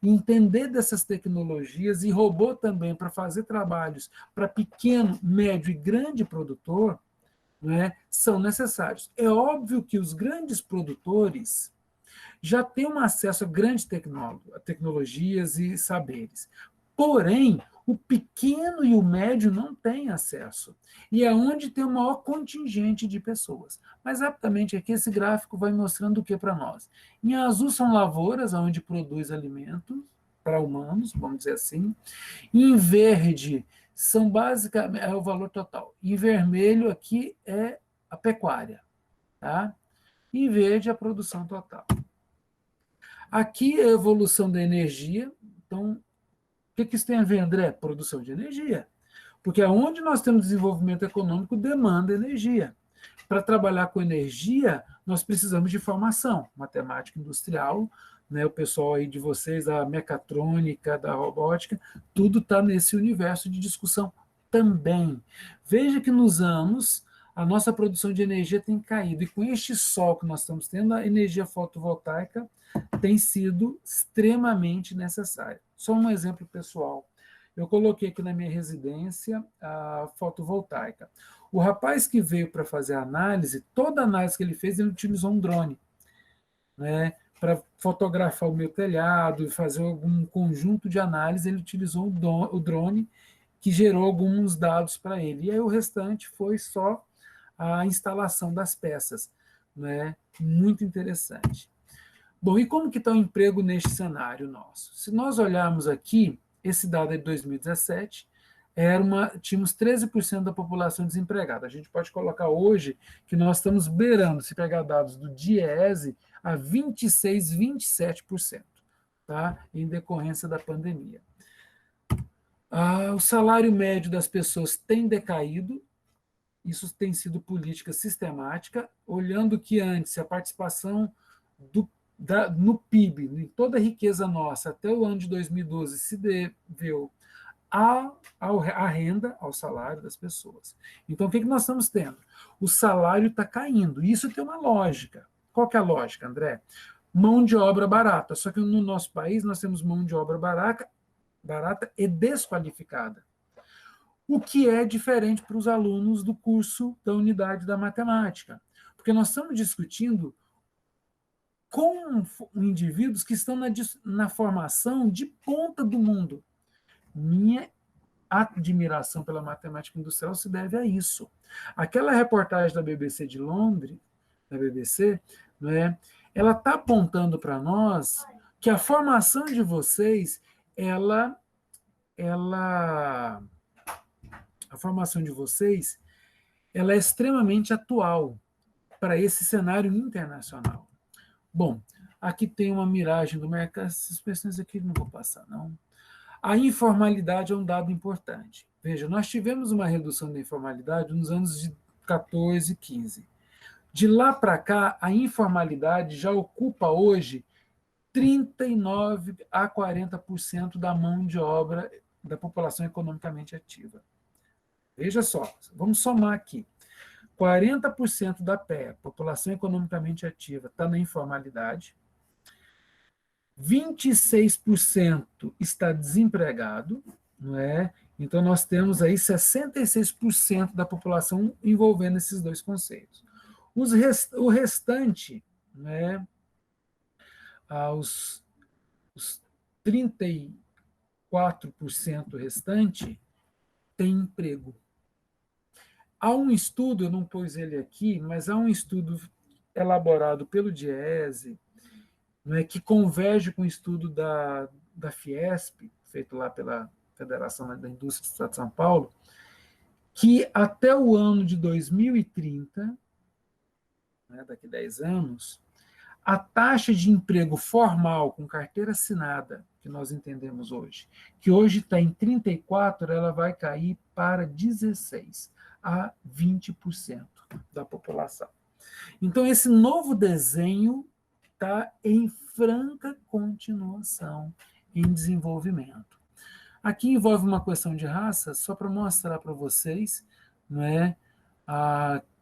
entender dessas tecnologias e robô também para fazer trabalhos para pequeno, médio e grande produtor, são necessários. É óbvio que os grandes produtores já têm um acesso a grandes tecnologias e saberes. Porém, o pequeno e o médio não têm acesso. E é onde tem o maior contingente de pessoas. Mas, rapidamente, aqui esse gráfico vai mostrando o que para nós? Em azul são lavouras, onde produz alimentos para humanos, vamos dizer assim. Em verde são basicamente é o valor total. Em vermelho aqui é a pecuária, tá? Em verde a produção total. Aqui é a evolução da energia. Então, o que isso tem a ver, André? Produção de energia. Porque onde nós temos desenvolvimento econômico, demanda energia. Para trabalhar com energia, nós precisamos de formação, matemática industrial, né, o pessoal aí de vocês, da mecatrônica, da robótica, tudo está nesse universo de discussão também. Veja que nos anos a nossa produção de energia tem caído, e com este sol que nós estamos tendo, a energia fotovoltaica tem sido extremamente necessária. Só um exemplo pessoal. Eu coloquei aqui na minha residência a fotovoltaica. O rapaz que veio para fazer a análise, toda a análise que ele fez, ele utilizou um drone, né, para fotografar o meu telhado e fazer algum conjunto de análise, ele utilizou o drone, que gerou alguns dados para ele. E aí o restante foi só a instalação das peças, né? Muito interessante. Bom, e como que está o emprego neste cenário nosso? Se nós olharmos aqui, esse dado é de 2017, tínhamos 13% da população desempregada. A gente pode colocar hoje que nós estamos beirando, se pegar dados do DIEESE, a 26%, 27%, tá? Em decorrência da pandemia. O salário médio das pessoas tem decaído, isso tem sido política sistemática, olhando que antes a participação no PIB, em toda a riqueza nossa, até o ano de 2012, se deveu à renda, ao salário das pessoas. Então, o que nós estamos tendo? O salário está caindo, e isso tem uma lógica. Qual que é a lógica, André? Mão de obra barata, só que no nosso país nós temos mão de obra barata e desqualificada. O que é diferente para os alunos do curso da unidade da matemática, porque nós estamos discutindo com indivíduos que estão na formação de ponta do mundo. Minha admiração pela matemática industrial se deve a isso. Aquela reportagem da BBC de Londres, da BBC, né, ela está apontando para nós que a formação de vocês, a formação de vocês, ela é extremamente atual para esse cenário internacional. Bom, aqui tem uma miragem do mercado, essas questões aqui não vou passar, não. A informalidade é um dado importante. Veja, nós tivemos uma redução da informalidade nos anos de 14, 15. De lá para cá, a informalidade já ocupa hoje 39% a 40% da mão de obra da população economicamente ativa. Veja só, vamos somar aqui. 40% da PEA, população economicamente ativa, está na informalidade. 26% está desempregado, não é? Então, nós temos aí 66% da população envolvendo esses dois conceitos. O restante, né, os 34% restante, tem emprego. Há um estudo, eu não pus ele aqui, mas há um estudo elaborado pelo DIEESE, né, que converge com o estudo da Fiesp, feito lá pela Federação da Indústria do Estado de São Paulo, que até o ano de 2030, né, daqui a 10 anos, a taxa de emprego formal com carteira assinada, que nós entendemos hoje, que hoje está em 34%, ela vai cair para 16% a 20% da população. Então, esse novo desenho está em franca continuação, em desenvolvimento. Aqui envolve uma questão de raça, só para mostrar para vocês, não é,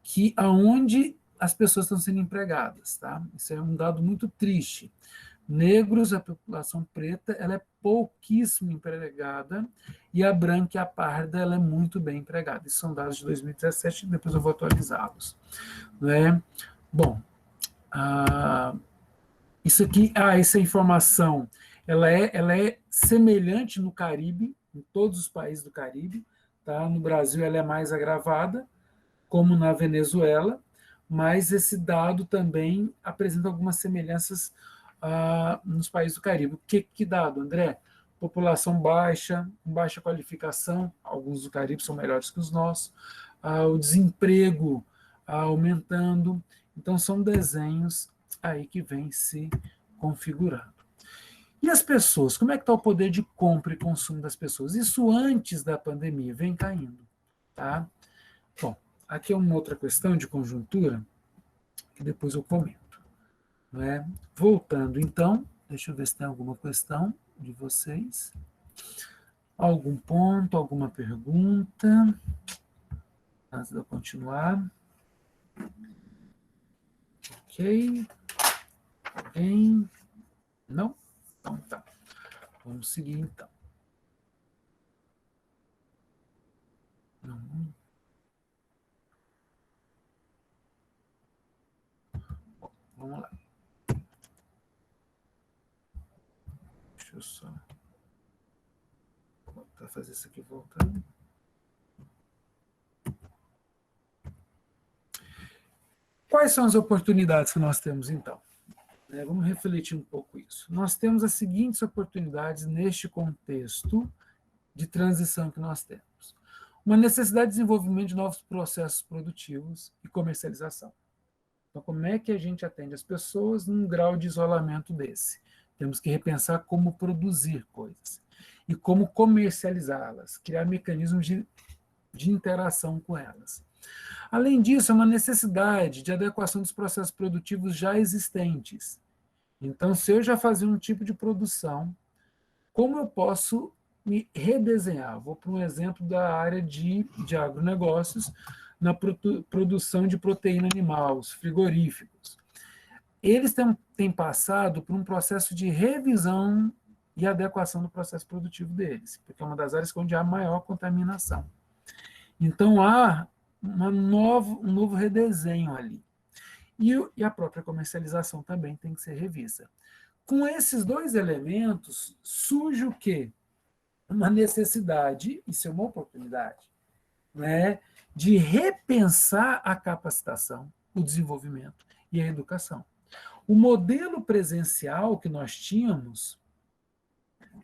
que aonde as pessoas estão sendo empregadas. Tá? Isso é um dado muito triste. Negros, a população preta, ela é pouquíssimo empregada, e a branca e a parda, ela é muito bem empregada. Isso são dados de 2017, depois eu vou atualizá-los. Não é? Bom, isso aqui, essa informação, ela é semelhante no Caribe, em todos os países do Caribe. Tá? No Brasil, ela é mais agravada, como na Venezuela, mas esse dado também apresenta algumas semelhanças nos países do Caribe. Que dado, André? População baixa, com baixa qualificação, alguns do Caribe são melhores que os nossos, o desemprego aumentando. Então, são desenhos aí que vêm se configurando. E as pessoas? Como é que está o poder de compra e consumo das pessoas? Isso antes da pandemia vem caindo. Tá? Bom, aqui é uma outra questão de conjuntura, que depois eu comento. Não é? Voltando, então, Deixa eu ver se tem alguma questão de vocês. Algum ponto, alguma pergunta? Antes de eu continuar. Ok. Alguém? Não? Então tá. Vamos seguir então. Não. Bom, vamos lá. Deixa eu só fazer isso aqui voltando. Quais são as oportunidades que nós temos, então? Vamos refletir um pouco isso. Nós temos as seguintes oportunidades neste contexto de transição que nós temos. Uma necessidade de desenvolvimento de novos processos produtivos e comercialização. Então, como é que a gente atende as pessoas num grau de isolamento desse? Temos que repensar como produzir coisas e como comercializá-las, criar mecanismos de interação com elas. Além disso, é uma necessidade de adequação dos processos produtivos já existentes. Então, se eu já fazia um tipo de produção, como eu posso me redesenhar? Vou para um exemplo da área de agronegócios, na produção de proteína animal, os frigoríficos. Eles têm passado por um processo de revisão e adequação do processo produtivo deles, porque é uma das áreas onde há maior contaminação. Então, há um novo redesenho ali. E a própria comercialização também tem que ser revista. Com esses dois elementos, surge o quê? Uma necessidade, isso é uma oportunidade, né, de repensar a capacitação, o desenvolvimento e a educação. O modelo presencial que nós tínhamos,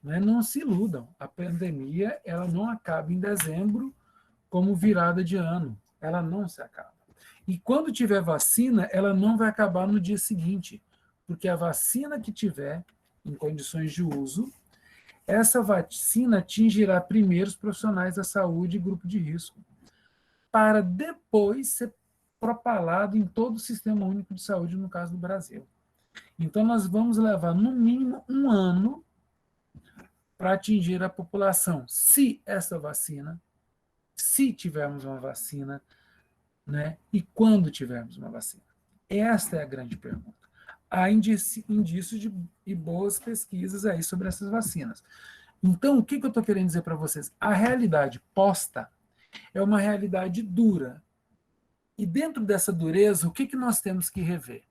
né, não se iludam, a pandemia ela não acaba em dezembro como virada de ano, ela não se acaba. E quando tiver vacina, ela não vai acabar no dia seguinte, porque a vacina que tiver em condições de uso, essa vacina atingirá primeiro os profissionais da saúde e grupo de risco, para depois ser propalado em todo o Sistema Único de Saúde, no caso do Brasil. Então, nós vamos levar, no mínimo, 1 ano para atingir a população, se essa vacina, se tivermos uma vacina, né, e quando tivermos uma vacina. Esta é a grande pergunta. Há indícios de boas pesquisas aí sobre essas vacinas. Então, o que eu estou querendo dizer para vocês? A realidade posta é uma realidade dura. E dentro dessa dureza, o que nós temos que rever?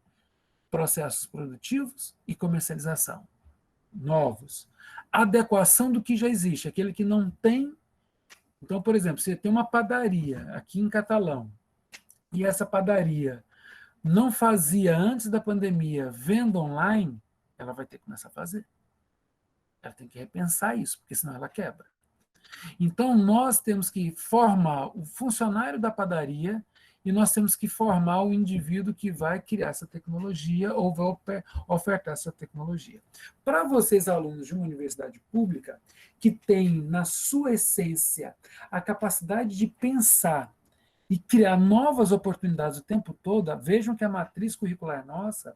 Processos produtivos e comercialização novos. Adequação do que já existe, aquele que não tem. Então, por exemplo, você tem uma padaria aqui em Catalão, e essa padaria não fazia antes da pandemia venda online, ela vai ter que começar a fazer. Ela tem que repensar isso, porque senão ela quebra. Então, nós temos que formar o funcionário da padaria e nós temos que formar o indivíduo que vai criar essa tecnologia ou vai ofertar essa tecnologia. Para vocês, alunos de uma universidade pública, que tem na sua essência a capacidade de pensar e criar novas oportunidades o tempo todo, vejam que a matriz curricular nossa,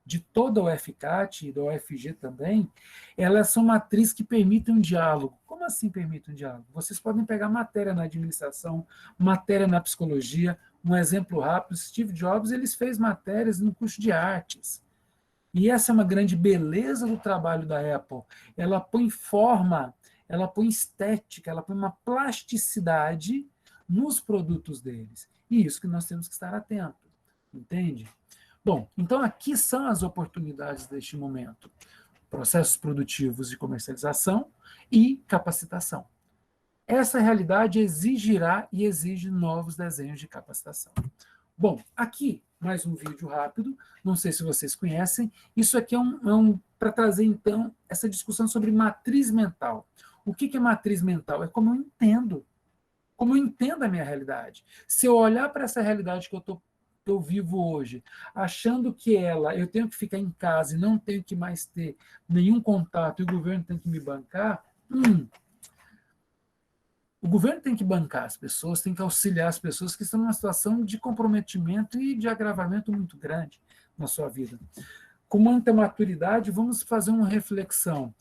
de toda a UFCAT e da UFG também, elas são matrizes que permitem um diálogo. Como assim permite um diálogo? Vocês podem pegar matéria na administração, matéria na psicologia. Um exemplo rápido, Steve Jobs ele fez matérias no curso de artes. E essa é uma grande beleza do trabalho da Apple. Ela põe forma, ela põe estética, ela põe uma plasticidade nos produtos deles. E isso que nós temos que estar atentos. Entende? Bom, então aqui são as oportunidades deste momento. Processos produtivos de comercialização e capacitação. Essa realidade exigirá e exige novos desenhos de capacitação. Bom, aqui, mais um vídeo rápido, não sei se vocês conhecem, isso aqui é para trazer, então, essa discussão sobre matriz mental. O que é matriz mental? É como eu entendo a minha realidade. Se eu olhar para essa realidade que eu vivo hoje, achando que eu tenho que ficar em casa e não tenho que mais ter nenhum contato e o governo tem que me bancar, o governo tem que bancar as pessoas, tem que auxiliar as pessoas que estão numa situação de comprometimento e de agravamento muito grande na sua vida. com muita maturidade, vamos fazer uma reflexão.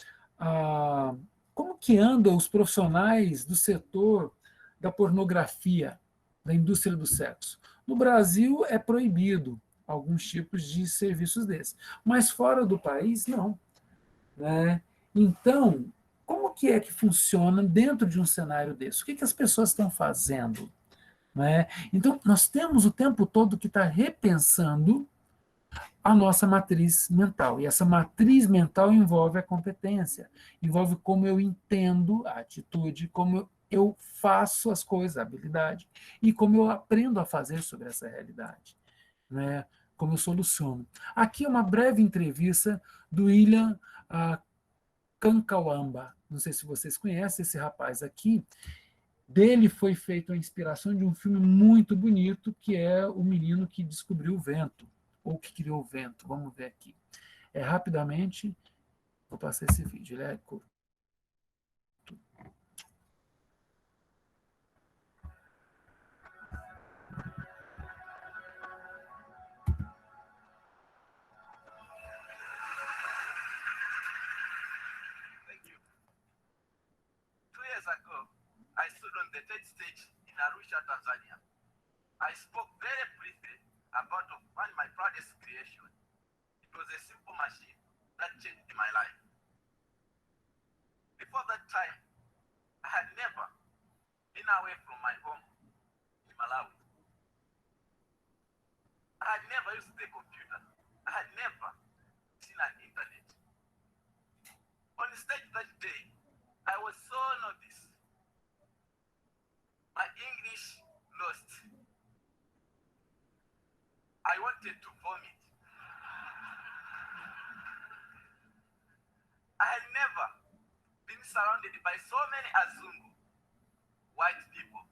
Como que andam os profissionais do setor da pornografia, da indústria do sexo? No Brasil é proibido alguns tipos de serviços desses, mas fora do país, não. Né? Então, como que é que funciona dentro de um cenário desse? O que as pessoas estão fazendo? Né? Então, nós temos o tempo todo que estar repensando a nossa matriz mental. E essa matriz mental envolve a competência, envolve como eu entendo a atitude, como eu faço as coisas, a habilidade, e como eu aprendo a fazer sobre essa realidade, né? Como eu soluciono. Aqui é uma breve entrevista do William Kankawamba. Não sei se vocês conhecem esse rapaz aqui. Dele foi feita a inspiração de um filme muito bonito, que é O Menino que Descobriu o Vento, ou que Criou o Vento. Vamos ver aqui. Rapidamente, vou passar esse vídeo. Ele é curto. Thank you. 2 years ago, I stood on the TED stage in Arusha, Tanzania. I spoke very briefly about one of my proudest creation. It was a simple machine that changed my life. Before that time, I had never been away from my home in Malawi. I had never used the computer. I had never seen an internet. On the stage that day, I was so nervous. My English lost. I wanted to vomit. I had never been surrounded by so many Azungu, white people.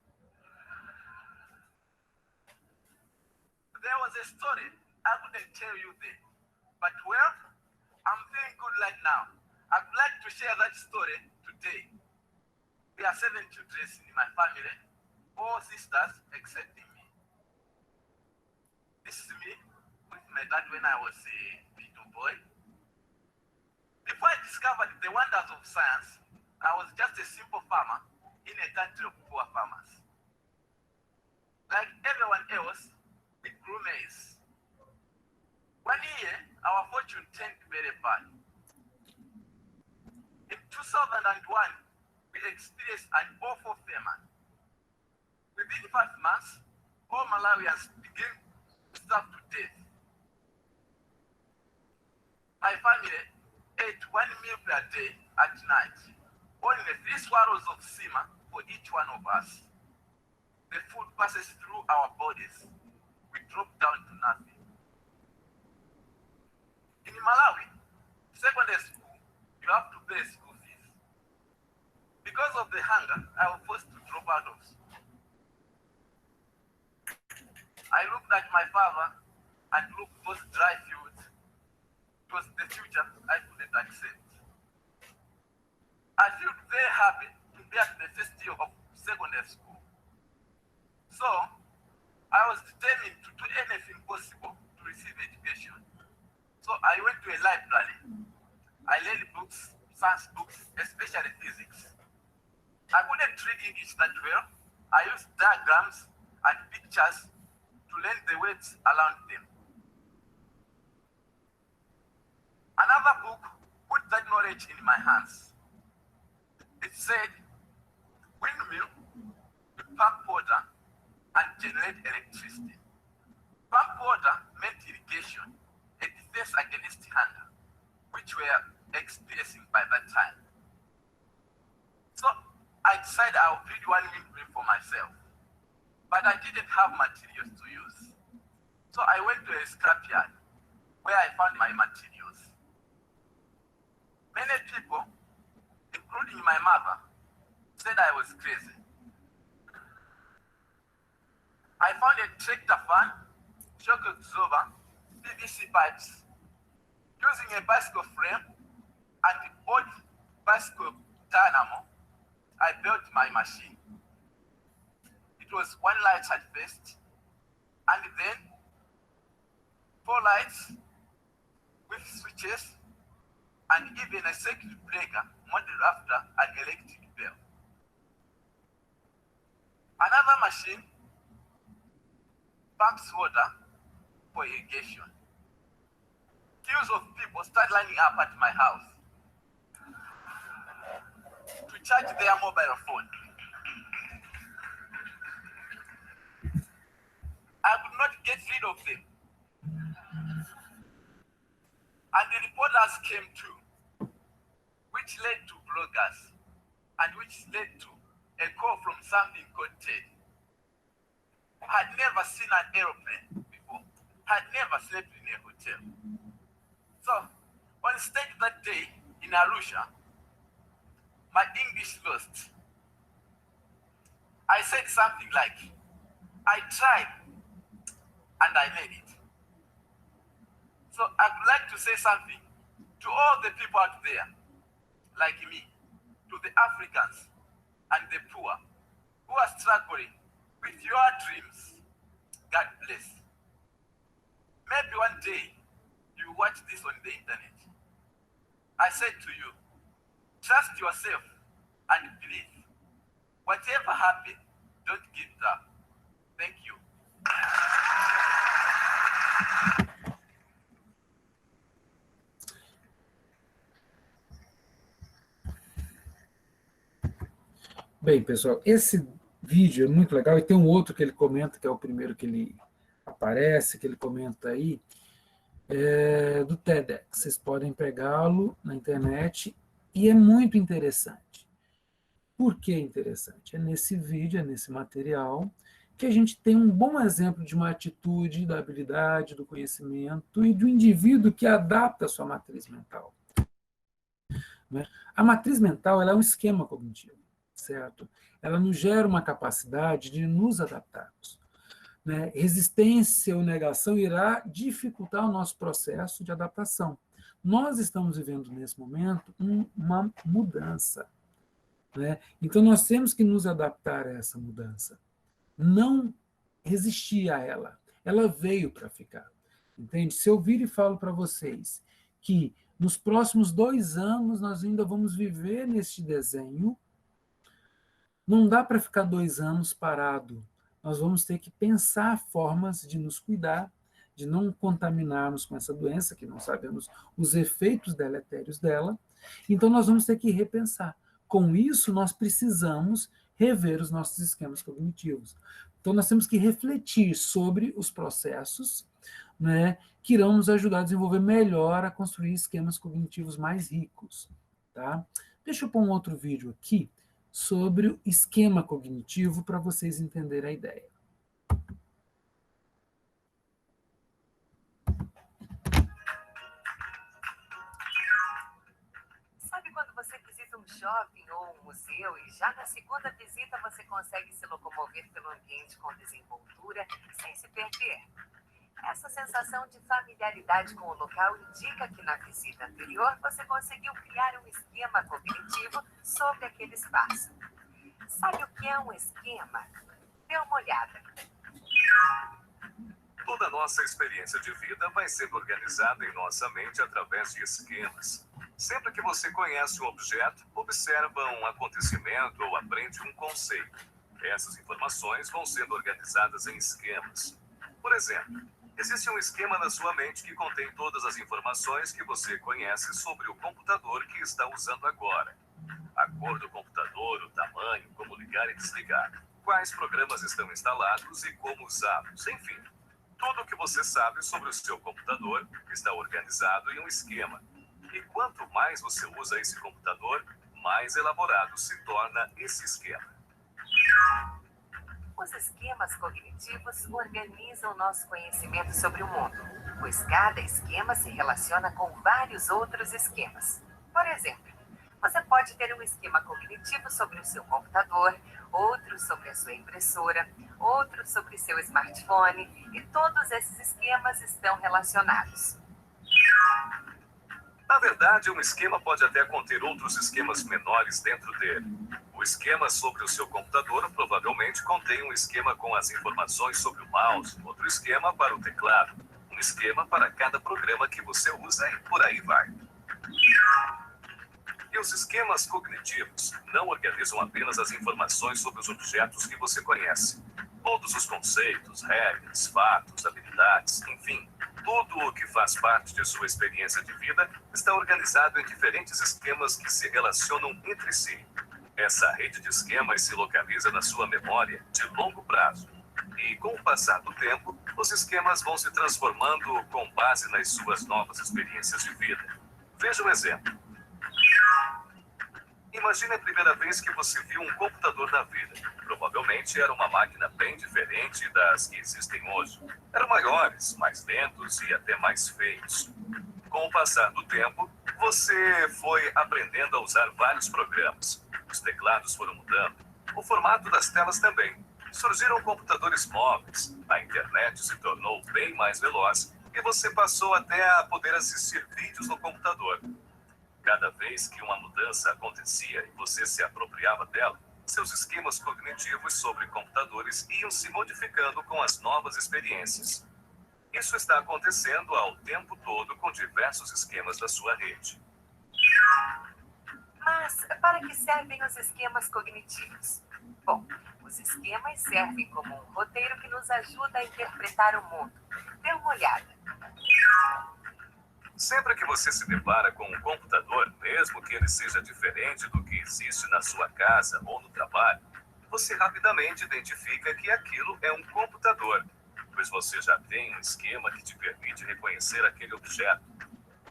There was a story I couldn't tell you then, but well, I'm feeling good right now. I'd like to share that story today. We are 7 children in my family, 4 sisters excepting me. This is me with my dad when I was a little boy. Before I discovered the wonders of science, I was just a simple farmer in a country of poor farmers. Like everyone else, we grew maize. One year, our fortune turned very bad. In 2001, we experienced an awful famine. Within 5 months, all Malawians began to starve to death. My family ate 1 meal per day at night, only 3 swallows of sima for each one of us. The food passes through our bodies. We drop down to nothing. In Malawi, secondary school, you have to pay school fees. Because of the hunger, I was forced to drop out of school. I looked at my father and looked those dry fields. It was the future I couldn't accept. I felt very happy to be at the first year of secondary school. So, I was determined to do anything possible to receive education. So I went to a library. I read books, science books, especially physics. I couldn't read English that well. I used diagrams and pictures to learn the words around them. Another book put that knowledge in my hands. It said, windmill, pump water, and generate electricity. Pump water meant irrigation, a defense against hunger, which we were experiencing by that time. So I decided I would build one windmill for myself, but I didn't have materials to use. So I went to a scrapyard where I found my materials. Many people, including my mother, said I was crazy. I found a tractor fan, shock absorber, PVC pipes. Using a bicycle frame and the old bicycle dynamo, I built my machine. It was 1 light at first, and then 4 lights, with switches and even a circuit breaker modeled after an electric bell. Another machine pumps water for irrigation. Queues of people start lining up at my house to charge their mobile phone. I could not get rid of them. And the reporters came too, which led to bloggers, and which led to a call from something called Ted, who had never seen an aeroplane before, had never slept in a hotel. So, on stage that day in Arusha, my English lost. I said something like, I tried and I made it. So I would like to say something to all the people out there, like me, to the Africans and the poor who are struggling with your dreams. God bless. Maybe one day you watch this on the internet. I said to you, trust yourself and believe. Whatever happens, don't give up. Thank you. Bem, pessoal, esse vídeo é muito legal, e tem um outro que ele comenta, que é o primeiro que ele aparece, que ele comenta aí, do TEDx. Vocês podem pegá-lo na internet, e é muito interessante. Por que interessante? É nesse vídeo, é nesse material, que a gente tem um bom exemplo de uma atitude, da habilidade, do conhecimento e do indivíduo que adapta a sua matriz mental. A matriz mental ela é um esquema cognitivo, certo? Ela nos gera uma capacidade de nos adaptarmos. Resistência ou negação irá dificultar o nosso processo de adaptação. Nós estamos vivendo, nesse momento, uma mudança. Então, nós temos que nos adaptar a essa mudança. Não resistir a ela. Ela veio para ficar. Entende? Se eu vir e falo para vocês que nos próximos 2 anos nós ainda vamos viver neste desenho, não dá para ficar 2 anos parado. Nós vamos ter que pensar formas de nos cuidar, de não contaminarmos com essa doença, que não sabemos os efeitos deletérios dela. Então, nós vamos ter que repensar. Com isso, nós precisamos rever os nossos esquemas cognitivos. Então, nós temos que refletir sobre os processos, que irão nos ajudar a desenvolver melhor, a construir esquemas cognitivos mais ricos. Tá? Deixa eu pôr um outro vídeo aqui sobre o esquema cognitivo para vocês entenderem a ideia. Sabe quando você visita um shopping ou um museu e já na segunda visita você consegue se locomover pelo ambiente com desenvoltura sem se perder? Essa sensação de familiaridade com o local indica que na visita anterior você conseguiu criar um esquema cognitivo sobre aquele espaço. Sabe o que é um esquema? Dê uma olhada. Toda a nossa experiência de vida vai sendo organizada em nossa mente através de esquemas. Sempre que você conhece um objeto, observa um acontecimento ou aprende um conceito. Essas informações vão sendo organizadas em esquemas. Por exemplo, existe um esquema na sua mente que contém todas as informações que você conhece sobre o computador que está usando agora. A cor do computador, o tamanho, como ligar e desligar, quais programas estão instalados e como usá-los, enfim. Tudo o que você sabe sobre o seu computador está organizado em um esquema. E quanto mais você usa esse computador, mais elaborado se torna esse esquema. Os esquemas cognitivos organizam nosso conhecimento sobre o mundo, pois cada esquema se relaciona com vários outros esquemas. Por exemplo, você pode ter um esquema cognitivo sobre o seu computador, outro sobre a sua impressora, outro sobre seu smartphone, e todos esses esquemas estão relacionados. Na verdade, um esquema pode até conter outros esquemas menores dentro dele. O esquema sobre o seu computador provavelmente contém um esquema com as informações sobre o mouse, outro esquema para o teclado, um um esquema para cada programa que você usa e por aí vai. E os esquemas cognitivos não organizam apenas as informações sobre os objetos que você conhece. Todos os conceitos, regras, fatos, habilidades, enfim, tudo o que faz parte de sua experiência de vida está organizado em diferentes esquemas que se relacionam entre si. Essa rede de esquemas se localiza na sua memória de longo prazo. E com o passar do tempo, os esquemas vão se transformando com base nas suas novas experiências de vida. Veja um exemplo. Imagine a primeira vez que você viu um computador na vida. Provavelmente era uma máquina bem diferente das que existem hoje. Eram maiores, mais lentos e até mais feios. Com o passar do tempo, você foi aprendendo a usar vários programas. Os teclados foram mudando. O formato das telas também. Surgiram computadores móveis. A internet se tornou bem mais veloz e você passou até a poder assistir vídeos no computador. Cada vez que uma mudança acontecia e você se apropriava dela, seus esquemas cognitivos sobre computadores iam se modificando com as novas experiências. Isso está acontecendo ao tempo todo com diversos esquemas da sua rede. Mas para que servem os esquemas cognitivos? Bom, os esquemas servem como um roteiro que nos ajuda a interpretar o mundo. Dê uma olhada. Sempre que você se depara com um computador, mesmo que ele seja diferente do que existe na sua casa ou no trabalho, você rapidamente identifica que aquilo é um computador, pois você já tem um esquema que te permite reconhecer aquele objeto.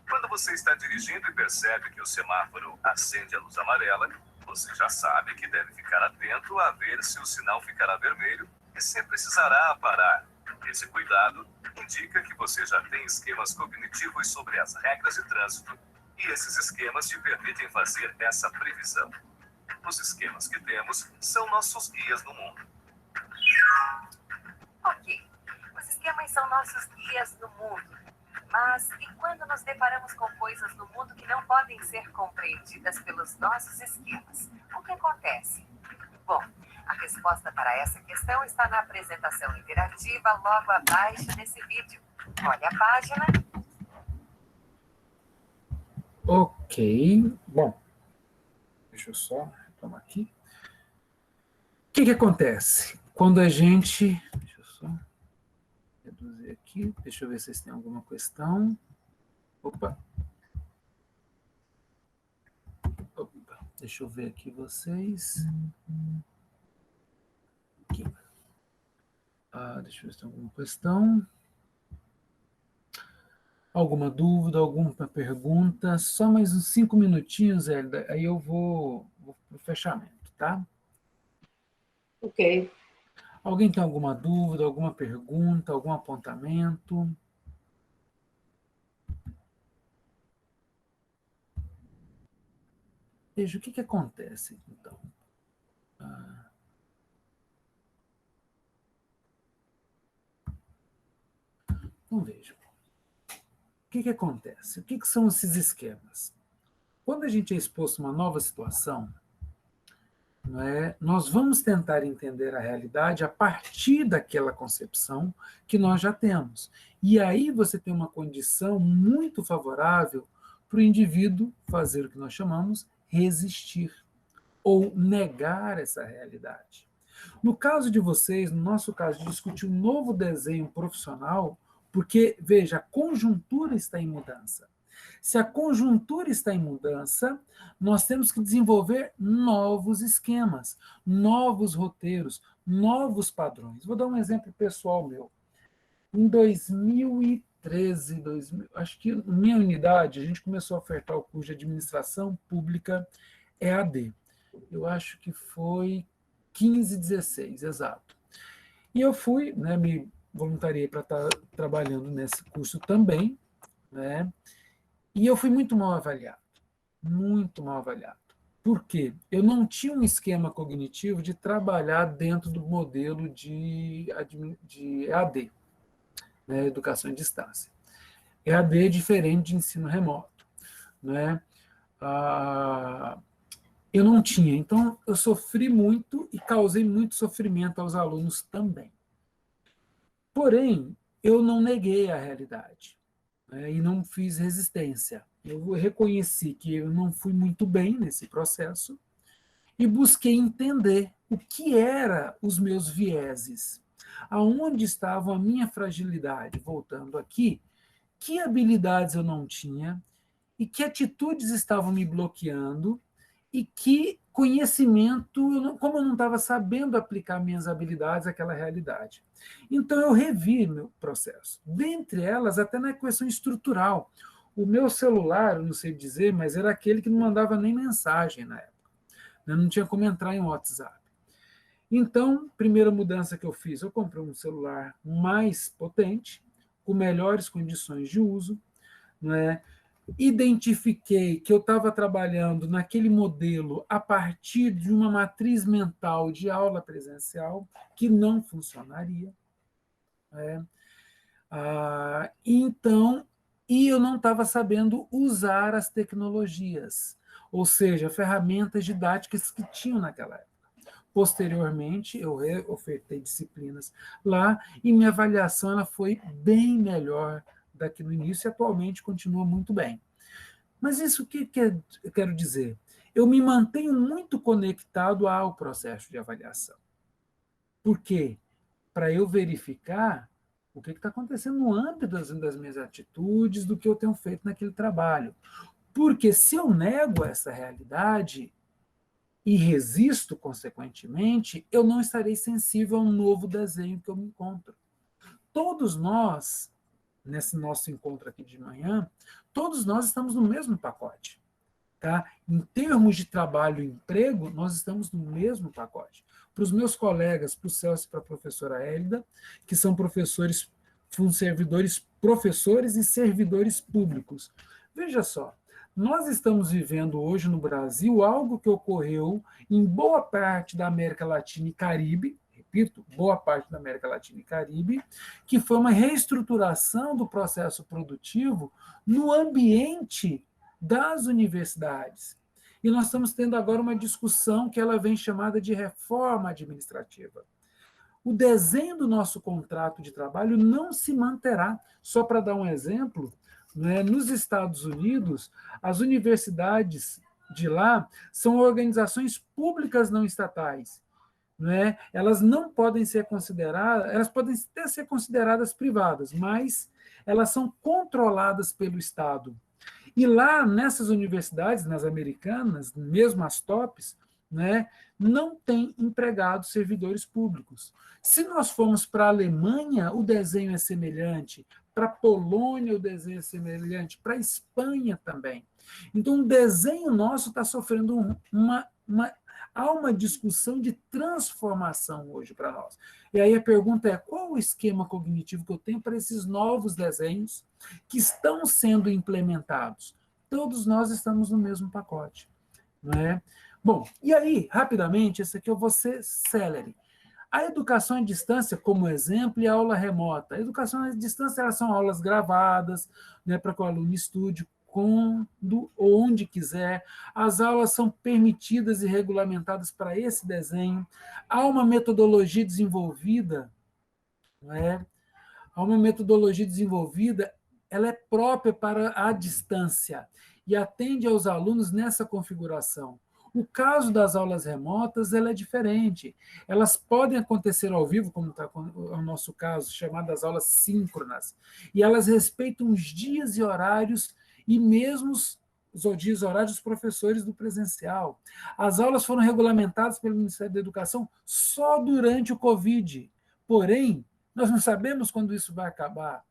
Quando você está dirigindo e percebe que o semáforo acende a luz amarela, você já sabe que deve ficar atento a ver se o sinal ficará vermelho e se precisará parar. Esse cuidado indica que você já tem esquemas cognitivos sobre as regras de trânsito e esses esquemas te permitem fazer essa previsão. Os esquemas que temos são nossos guias no mundo. Ok, os esquemas são nossos guias no mundo. Mas e quando nos deparamos com coisas no mundo que não podem ser compreendidas pelos nossos esquemas? O que acontece? Bom, a resposta para essa questão está na apresentação interativa logo abaixo desse vídeo. Olhe a página. Ok. Bom, deixa eu só retomar aqui. O que acontece? Quando a gente... Deixa eu só reduzir aqui. Deixa eu ver se vocês têm alguma questão. Opa. Deixa eu ver aqui vocês. Aqui. Deixa eu ver se tem alguma questão. Alguma dúvida, alguma pergunta? Só mais uns 5 minutinhos, Hélida, aí eu vou para o fechamento, tá? Ok. Alguém tem alguma dúvida, alguma pergunta, algum apontamento? Veja, o que acontece, então? Então, veja. O que acontece? O que são esses esquemas? Quando a gente é exposto a uma nova situação, nós vamos tentar entender a realidade a partir daquela concepção que nós já temos. E aí você tem uma condição muito favorável para o indivíduo fazer o que nós chamamos resistir, ou negar essa realidade. No caso de vocês, no nosso caso, discutir um novo desenho profissional, porque, veja, a conjuntura está em mudança. Se a conjuntura está em mudança, nós temos que desenvolver novos esquemas, novos roteiros, novos padrões. Vou dar um exemplo pessoal meu. Em 2013, acho que na minha unidade, a gente começou a ofertar o curso de Administração Pública EAD. Eu acho que foi 15, 16, exato. E eu fui, me voluntariei para estar trabalhando nesse curso também, e eu fui muito mal avaliado. Muito mal avaliado. Por quê? Eu não tinha um esquema cognitivo de trabalhar dentro do modelo de EAD, Educação à Distância. EAD é diferente de ensino remoto. Eu não tinha. Então, eu sofri muito e causei muito sofrimento aos alunos também. Porém, eu não neguei a realidade, né, e não fiz resistência. Eu reconheci que eu não fui muito bem nesse processo e busquei entender o que eram os meus vieses, aonde estava a minha fragilidade, voltando aqui, que habilidades eu não tinha e que atitudes estavam me bloqueando e que conhecimento, como eu não estava sabendo aplicar minhas habilidades àquela realidade. Então, eu revi meu processo. Dentre elas, até na questão estrutural. O meu celular, eu não sei dizer, mas era aquele que não mandava nem mensagem na época. Eu não tinha como entrar em WhatsApp. Então, primeira mudança que eu fiz, eu comprei um celular mais potente, com melhores condições de uso, né? Identifiquei que eu estava trabalhando naquele modelo a partir de uma matriz mental de aula presencial que não funcionaria, né? Então, e eu não estava sabendo usar as tecnologias, ou seja, ferramentas didáticas que tinham naquela época. Posteriormente, eu ofertei disciplinas lá e minha avaliação ela foi bem melhor do que no início e atualmente continua muito bem. Mas isso que eu quero dizer? Eu me mantenho muito conectado ao processo de avaliação. Por quê? Para eu verificar o que está acontecendo no âmbito das minhas atitudes, do que eu tenho feito naquele trabalho. Porque se eu nego essa realidade e resisto, consequentemente, eu não estarei sensível a um novo desenho que eu me encontro. Todos nós, nesse nosso encontro aqui de manhã, todos nós estamos no mesmo pacote. Tá? Em termos de trabalho e emprego, nós estamos no mesmo pacote. Para os meus colegas, para o Celso e para a professora Hélida, que são professores e servidores públicos. Veja só, nós estamos vivendo hoje no Brasil algo que ocorreu em boa parte da América Latina e Caribe, repito, boa parte da América Latina e Caribe, que foi uma reestruturação do processo produtivo no ambiente das universidades. E nós estamos tendo agora uma discussão que ela vem chamada de reforma administrativa. O desenho do nosso contrato de trabalho não se manterá. Só para dar um exemplo, né, nos Estados Unidos, as universidades de lá são organizações públicas não estatais. Né? Elas não podem ser consideradas, elas podem até ser consideradas privadas, mas elas são controladas pelo Estado. E lá, nessas universidades, nas americanas, mesmo as tops, né, não tem empregados servidores públicos. Se nós formos para a Alemanha, o desenho é semelhante, para a Polônia o desenho é semelhante, para a Espanha também. Então, o desenho nosso está sofrendo há uma discussão de transformação hoje para nós. E aí a pergunta é, qual o esquema cognitivo que eu tenho para esses novos desenhos que estão sendo implementados? Todos nós estamos no mesmo pacote. Não é? Bom, e aí, rapidamente, esse aqui eu vou ser célere. A educação à distância, como exemplo, e a aula remota. A educação à distância elas são aulas gravadas, né, para que o aluno estude quando ou onde quiser. As aulas são permitidas e regulamentadas para esse desenho. Há uma metodologia desenvolvida, não é? Há uma metodologia desenvolvida, ela é própria para a distância e atende aos alunos nessa configuração. O caso das aulas remotas ela é diferente. Elas podem acontecer ao vivo, como está o nosso caso, chamadas aulas síncronas, e elas respeitam os dias e horários e mesmo os dias e horários dos professores do presencial. As aulas foram regulamentadas pelo Ministério da Educação só durante o Covid. Porém, nós não sabemos quando isso vai acabar.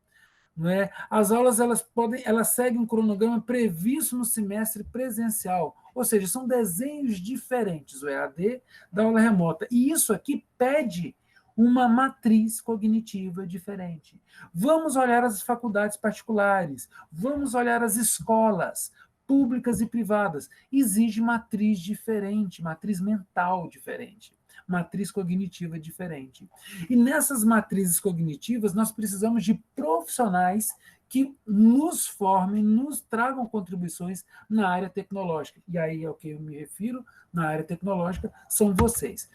Não é? As aulas elas seguem um cronograma previsto no semestre presencial, ou seja, são desenhos diferentes, o EAD da aula remota. E isso aqui pede uma matriz cognitiva diferente. Vamos olhar as faculdades particulares, vamos olhar as escolas públicas e privadas. Exige matriz diferente, matriz mental diferente, matriz cognitiva diferente. E nessas matrizes cognitivas, nós precisamos de profissionais que nos formem, nos tragam contribuições na área tecnológica. E aí ao que eu me refiro, na área tecnológica, são vocês.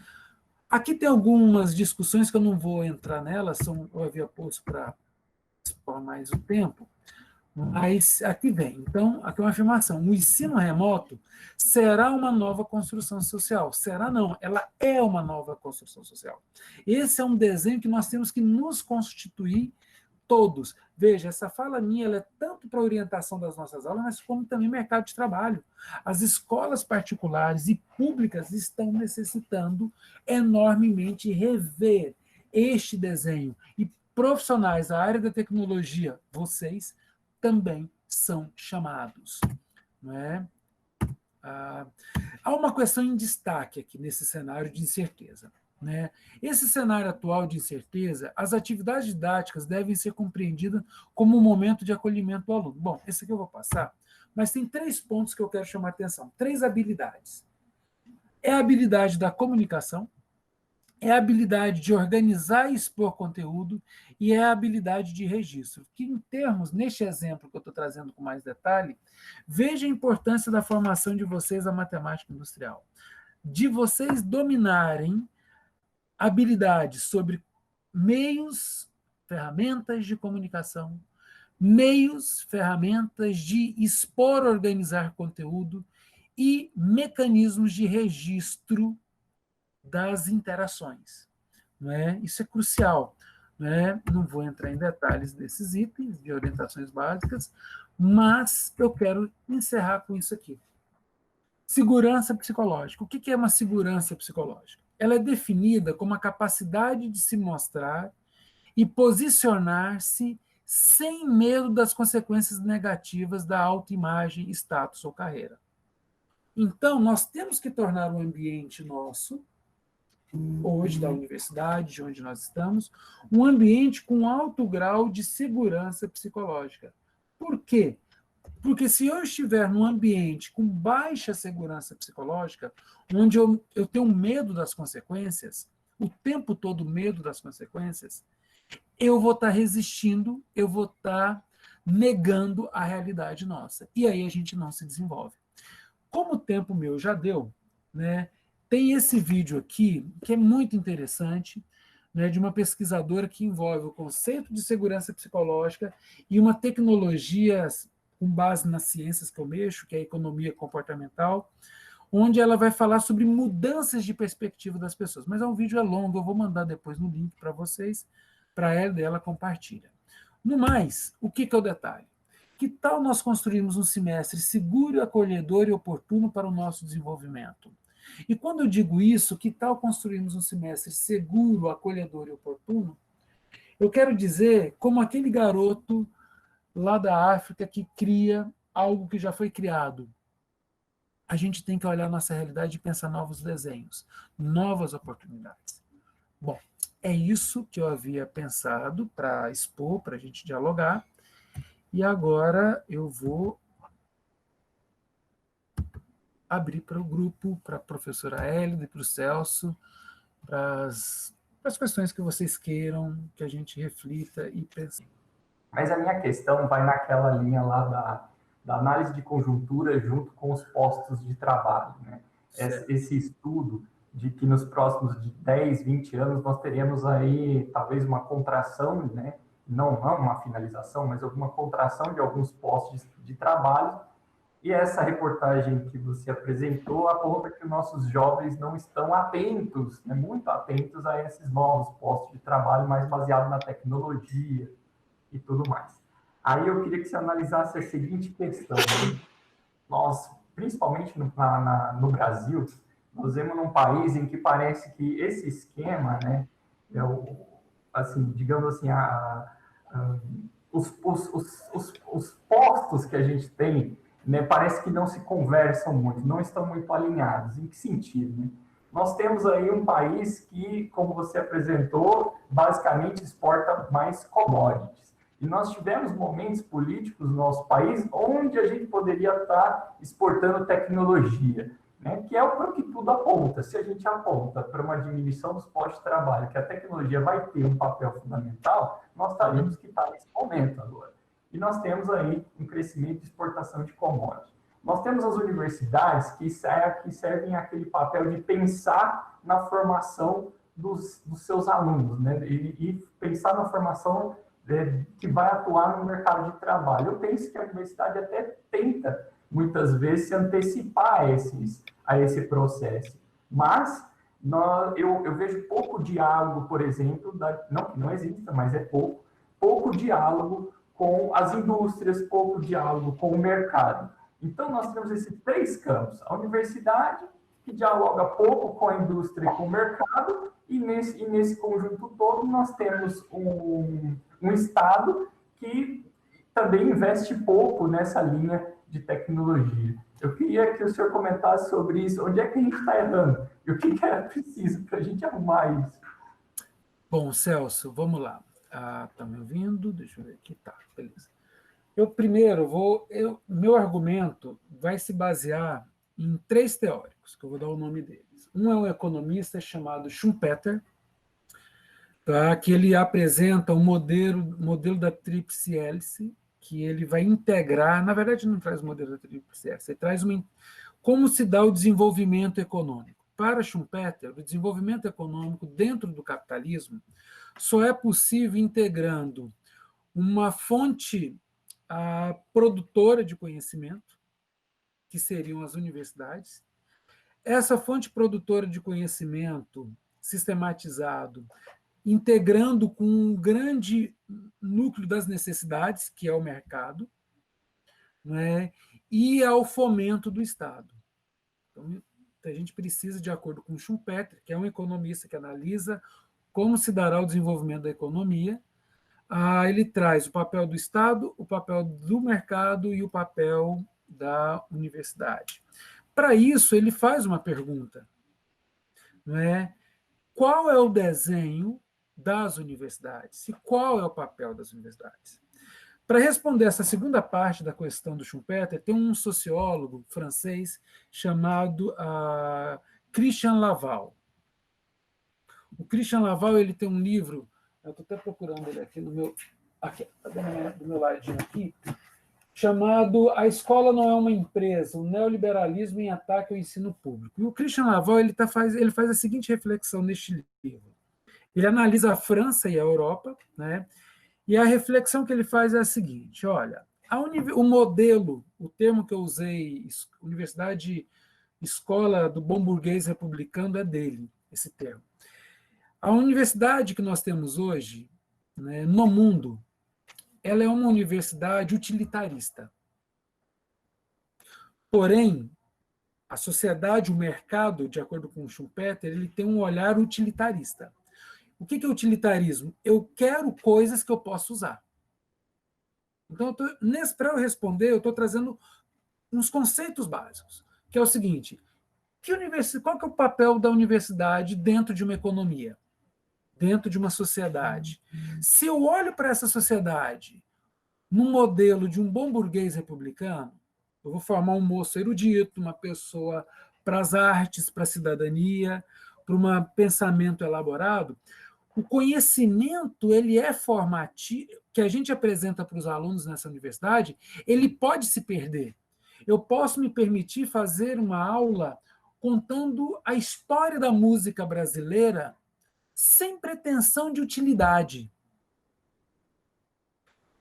Aqui tem algumas discussões que eu não vou entrar nelas, eu havia posto para conforme mais o tempo. Mas aqui vem, então, aqui é uma afirmação, o ensino remoto será uma nova construção social. Será não, ela é uma nova construção social. Esse é um desenho que nós temos que nos constituir todos. Veja, essa fala minha ela é tanto para a orientação das nossas aulas, mas como também mercado de trabalho. As escolas particulares e públicas estão necessitando enormemente rever este desenho. E profissionais da área da tecnologia, vocês também são chamados. Não é? Há uma questão em destaque aqui nesse cenário de incerteza. Né? Esse cenário atual de incerteza, as atividades didáticas devem ser compreendidas como um momento de acolhimento do aluno. Bom, esse aqui eu vou passar, mas tem 3 pontos que eu quero chamar a atenção. 3 habilidades. É a habilidade da comunicação, é a habilidade de organizar e expor conteúdo e é a habilidade de registro. Que, em termos, neste exemplo que eu estou trazendo com mais detalhe, veja a importância da formação de vocês à matemática industrial. De vocês dominarem habilidades sobre meios, ferramentas de comunicação, meios, ferramentas de expor, organizar conteúdo e mecanismos de registro das interações. Não é? Isso é crucial. Não é? Não vou entrar em detalhes desses itens de orientações básicas, mas eu quero encerrar com isso aqui. Segurança psicológica. O que é uma segurança psicológica? Ela é definida como a capacidade de se mostrar e posicionar-se sem medo das consequências negativas da autoimagem, status ou carreira. Então, nós temos que tornar o ambiente nosso, hoje da universidade, de onde nós estamos, um ambiente com alto grau de segurança psicológica. Por quê? Porque se eu estiver num ambiente com baixa segurança psicológica, onde eu tenho medo das consequências, o tempo todo medo das consequências, eu vou estar resistindo, eu vou estar negando a realidade nossa. E aí a gente não se desenvolve. Como o tempo meu já deu, né, tem esse vídeo aqui, que é muito interessante, né, de uma pesquisadora que envolve o conceito de segurança psicológica e uma tecnologia com base nas ciências que eu mexo, que é a economia comportamental, onde ela vai falar sobre mudanças de perspectiva das pessoas. Mas um vídeo é longo, eu vou mandar depois no link para vocês, para ela compartilha. No mais, o que é o detalhe? Que tal nós construirmos um semestre seguro, acolhedor e oportuno para o nosso desenvolvimento? E quando eu digo isso, que tal construirmos um semestre seguro, acolhedor e oportuno? Eu quero dizer como aquele garoto lá da África que cria algo que já foi criado. A gente tem que olhar a nossa realidade e pensar novos desenhos, novas oportunidades. Bom, é isso que eu havia pensado para expor, para a gente dialogar. E agora eu vou abrir para o grupo, para a professora Hélida e para o Celso, para as questões que vocês queiram, que a gente reflita e pense. Mas a minha questão vai naquela linha lá da análise de conjuntura junto com os postos de trabalho. Né? Esse estudo de que nos próximos 10, 20 anos nós teremos aí talvez uma contração, né? Não uma finalização, mas alguma contração de alguns postos de trabalho. E essa reportagem que você apresentou aponta que os nossos jovens não estão atentos, né? Muito atentos a esses novos postos de trabalho mais baseados na tecnologia e tudo mais. Aí eu queria que você analisasse a seguinte questão. Né? Nós, principalmente no Brasil, nós vemos num país em que parece que esse esquema, né, assim, digamos assim, os postos que a gente tem, né, parece que não se conversam muito, não estão muito alinhados. Em que sentido? Né? Nós temos aí um país que, como você apresentou, basicamente exporta mais commodities. E nós tivemos momentos políticos no nosso país onde a gente poderia estar exportando tecnologia, né? Que é o que tudo aponta. Se a gente aponta para uma diminuição dos postos de trabalho, que a tecnologia vai ter um papel fundamental, nós sabemos que está nesse momento agora. E nós temos aí um crescimento de exportação de commodities. Nós temos as universidades que servem aquele papel de pensar na formação dos seus alunos, né? E pensar na formação que vai atuar no mercado de trabalho. Eu penso que a universidade até tenta, muitas vezes, se antecipar a esse processo. Mas eu vejo pouco diálogo, por exemplo, não que não exista, mas é pouco diálogo com as indústrias, pouco diálogo com o mercado. Então, nós temos esses 3 campos. A universidade, que dialoga pouco com a indústria e com o mercado, e nesse conjunto todo nós temos um Estado que também investe pouco nessa linha de tecnologia. Eu queria que o senhor comentasse sobre isso, onde é que a gente está errando e o que é preciso para a gente arrumar isso. Bom, Celso, vamos lá. Tá me ouvindo? Deixa eu ver aqui. Tá, beleza. Meu argumento vai se basear em 3 teóricos, que eu vou dar o nome deles. Um é um economista chamado Schumpeter, tá, que ele apresenta um modelo da tríplice hélice, que ele vai integrar, na verdade não traz o modelo da tríplice hélice, ele traz como se dá o desenvolvimento econômico. Para Schumpeter, o desenvolvimento econômico dentro do capitalismo só é possível integrando uma fonte produtora de conhecimento, que seriam as universidades. Essa fonte produtora de conhecimento sistematizado, integrando com um grande núcleo das necessidades, que é o mercado, né, e ao fomento do Estado. Então, a gente precisa, de acordo com Schumpeter, que é um economista que analisa como se dará o desenvolvimento da economia, ele traz o papel do Estado, o papel do mercado e o papel da universidade. Para isso, ele faz uma pergunta, não é? Qual é o desenho das universidades e qual é o papel das universidades? Para responder essa segunda parte da questão do Schumpeter, tem um sociólogo francês chamado Christian Laval. O Christian Laval, ele tem um livro, eu estou até procurando ele aqui do meu ladinho aqui, chamado A Escola Não é uma Empresa, o Neoliberalismo em Ataque ao Ensino Público. E o Christian Laval ele faz a seguinte reflexão neste livro. Ele analisa a França e a Europa, né? E a reflexão que ele faz é a seguinte: olha, o modelo, o termo que eu usei, Universidade Escola do Bom Burguês Republicano, é dele, esse termo. A universidade que nós temos hoje, né, no mundo, ela é uma universidade utilitarista. Porém, a sociedade, o mercado, de acordo com o Schumpeter, ele tem um olhar utilitarista. O que é utilitarismo? Eu quero coisas que eu posso usar. Então, para eu responder, eu estou trazendo uns conceitos básicos, que é o seguinte: qual que é o papel da universidade dentro de uma economia? Dentro de uma sociedade? Se eu olho para essa sociedade num modelo de um bom burguês republicano, eu vou formar um moço erudito, uma pessoa para as artes, para a cidadania, para um pensamento elaborado. O conhecimento, ele é formativo, que a gente apresenta para os alunos nessa universidade, ele pode se perder. Eu posso me permitir fazer uma aula contando a história da música brasileira sem pretensão de utilidade.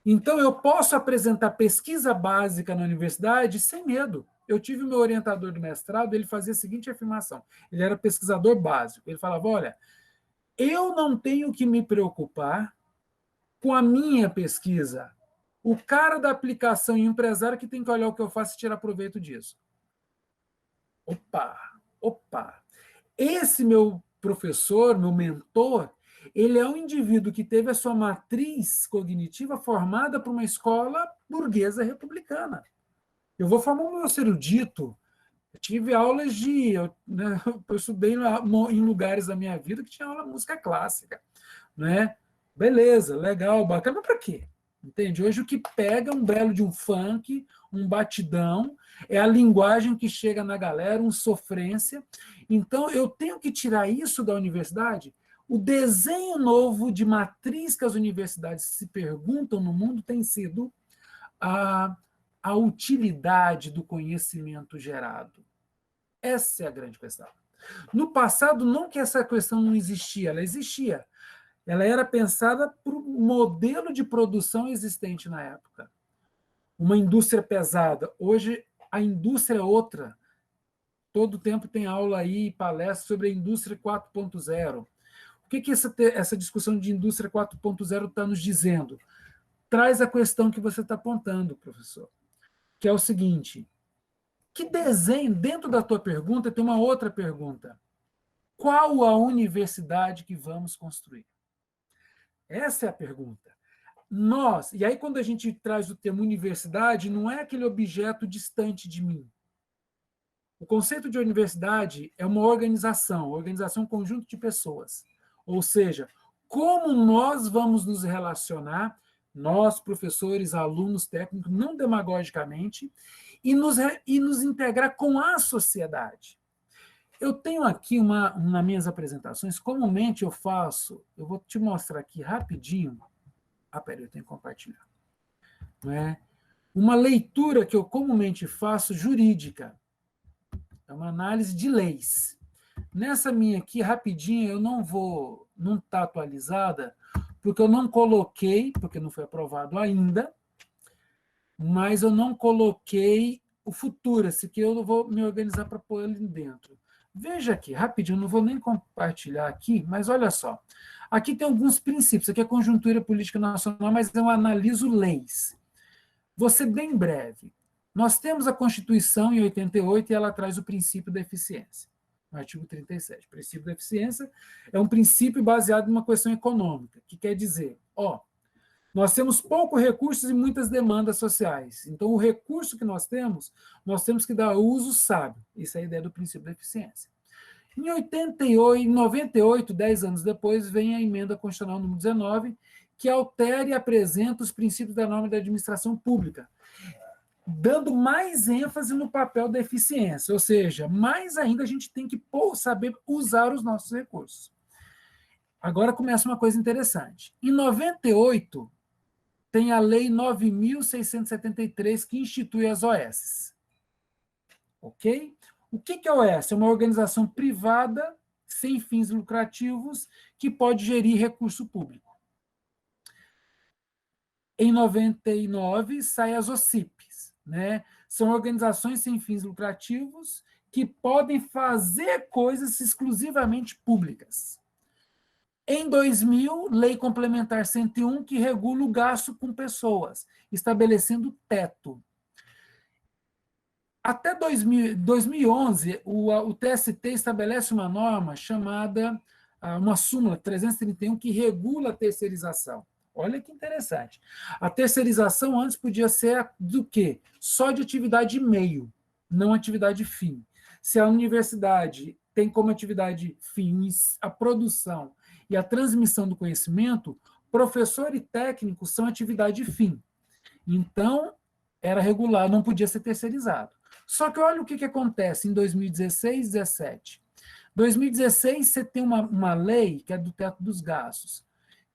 Então, eu posso apresentar pesquisa básica na universidade sem medo. Eu tive o meu orientador do mestrado, ele fazia a seguinte afirmação. Ele era pesquisador básico. Ele falava, olha, eu não tenho que me preocupar com a minha pesquisa. O cara da aplicação e o empresário que tem que olhar o que eu faço e tirar proveito disso. Opa! Esse meu professor, meu mentor, ele é um indivíduo que teve a sua matriz cognitiva formada por uma escola burguesa republicana. Eu vou formar um moço erudito. Eu tive aulas eu estudei em lugares da minha vida que tinha aula de música clássica. Né? Beleza, legal, bacana, mas para quê? Entende? Hoje o que pega um belo de um funk, um batidão, é a linguagem que chega na galera, uma sofrência. Então, eu tenho que tirar isso da universidade. O desenho novo de matriz que as universidades se perguntam no mundo tem sido a utilidade do conhecimento gerado. Essa é a grande questão. No passado, não que essa questão não existia, ela existia. Ela era pensada para o modelo de produção existente na época. Uma indústria pesada. Hoje, a indústria é outra. Todo tempo tem aula aí, palestra sobre a indústria 4.0. O que essa discussão de indústria 4.0 está nos dizendo? Traz a questão que você está apontando, professor, que é o seguinte: que desenho, dentro da tua pergunta, tem uma outra pergunta. Qual a universidade que vamos construir? Essa é a pergunta. Nós, e aí quando a gente traz o termo universidade, não é aquele objeto distante de mim. O conceito de universidade é uma organização é um conjunto de pessoas. Ou seja, como nós vamos nos relacionar, nós, professores, alunos, técnicos, não demagogicamente, e nos integrar com a sociedade. Eu tenho aqui nas minhas apresentações, comumente eu vou te mostrar aqui rapidinho. Peraí, eu tenho que compartilhar. Não é? Uma leitura que eu comumente faço jurídica. É uma análise de leis. Nessa minha aqui, rapidinho, eu não está atualizada, porque eu não coloquei, porque não foi aprovado ainda, mas eu não coloquei o Futura-se, que eu vou me organizar para pôr ele dentro. Veja aqui, rapidinho, não vou nem compartilhar aqui, mas olha só. Aqui tem alguns princípios, aqui é conjuntura política nacional, mas eu analiso leis. Vou ser bem breve. Nós temos a Constituição em 88 e ela traz o princípio da eficiência, no artigo 37. O princípio da eficiência é um princípio baseado em uma questão econômica, que quer dizer, nós temos poucos recursos e muitas demandas sociais. Então, o recurso que nós temos que dar uso sábio. Isso é a ideia do princípio da eficiência. Em 98, 10 anos depois, vem a emenda constitucional número 19, que altera e apresenta os princípios da norma da administração pública, dando mais ênfase no papel da eficiência, ou seja, mais ainda a gente tem que saber usar os nossos recursos. Agora começa uma coisa interessante. Em 98, tem a Lei 9.673, que institui as OS. Ok? O que é a OS? É uma organização privada, sem fins lucrativos, que pode gerir recurso público. Em 99, sai as OCIPs, né? São organizações sem fins lucrativos que podem fazer coisas exclusivamente públicas. Em 2000, Lei Complementar 101, que regula o gasto com pessoas, estabelecendo teto. Até 2011, o TST estabelece uma norma chamada, uma súmula 331, que regula a terceirização. Olha que interessante. A terceirização antes podia ser do quê? Só de atividade meio, não atividade fim. Se a universidade tem como atividade fim a produção e a transmissão do conhecimento, professor e técnico são atividade fim. Então, era regular, não podia ser terceirizado. Só que olha o que acontece em 2016 e 2017. 2016, você tem uma lei, que é do teto dos gastos,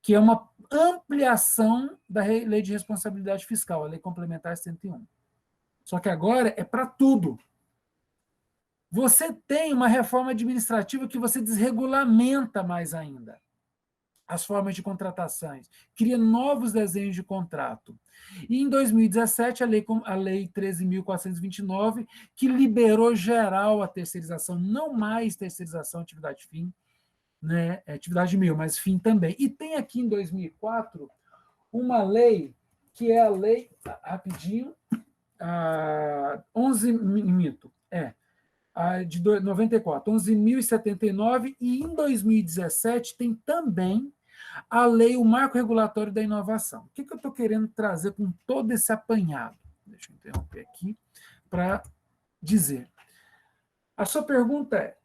que é uma ampliação da Lei de Responsabilidade Fiscal, a Lei Complementar 101. Só que agora é para tudo. Você tem uma reforma administrativa que você desregulamenta mais ainda as formas de contratações, cria novos desenhos de contrato. E em 2017, a Lei 13.429, que liberou geral a terceirização, não mais terceirização atividade fim, né, atividade meio, mas fim também. E tem aqui em 2004 uma lei, que é a lei, rapidinho, 11.079, e em 2017 tem também a lei, o Marco Regulatório da Inovação. O que eu estou querendo trazer com todo esse apanhado? Deixa eu interromper aqui para dizer. A sua pergunta é,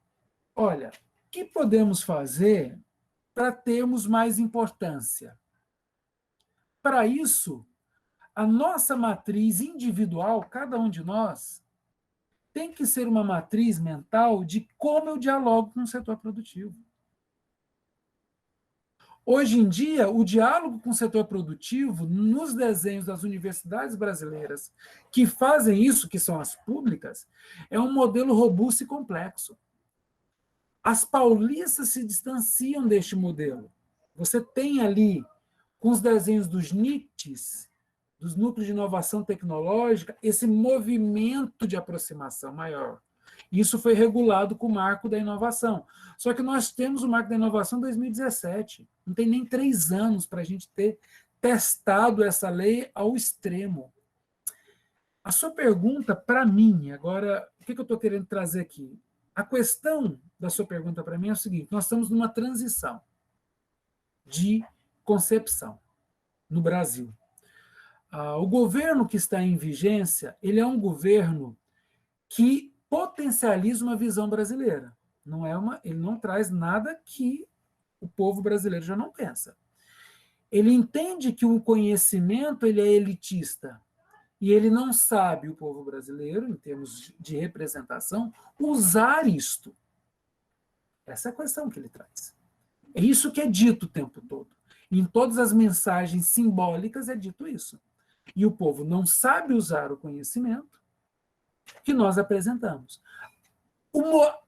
olha, o que podemos fazer para termos mais importância? Para isso, a nossa matriz individual, cada um de nós, tem que ser uma matriz mental de como eu dialogo com o setor produtivo. Hoje em dia, o diálogo com o setor produtivo, nos desenhos das universidades brasileiras que fazem isso, que são as públicas, é um modelo robusto e complexo. As paulistas se distanciam deste modelo. Você tem ali, com os desenhos dos NITs, dos núcleos de inovação tecnológica, esse movimento de aproximação maior. Isso foi regulado com o Marco da Inovação. Só que nós temos o Marco da Inovação em 2017. Não tem nem 3 anos para a gente ter testado essa lei ao extremo. A sua pergunta, para mim, agora, o que eu estou querendo trazer aqui? A questão da sua pergunta para mim é o seguinte: nós estamos numa transição de concepção no Brasil. O governo que está em vigência, ele é um governo que potencializa uma visão brasileira. Ele não traz nada que o povo brasileiro já não pensa. Ele entende que o conhecimento ele é elitista e ele não sabe, o povo brasileiro, em termos de representação, usar isto. Essa é a questão que ele traz. É isso que é dito o tempo todo. Em todas as mensagens simbólicas é dito isso. E o povo não sabe usar o conhecimento que nós apresentamos.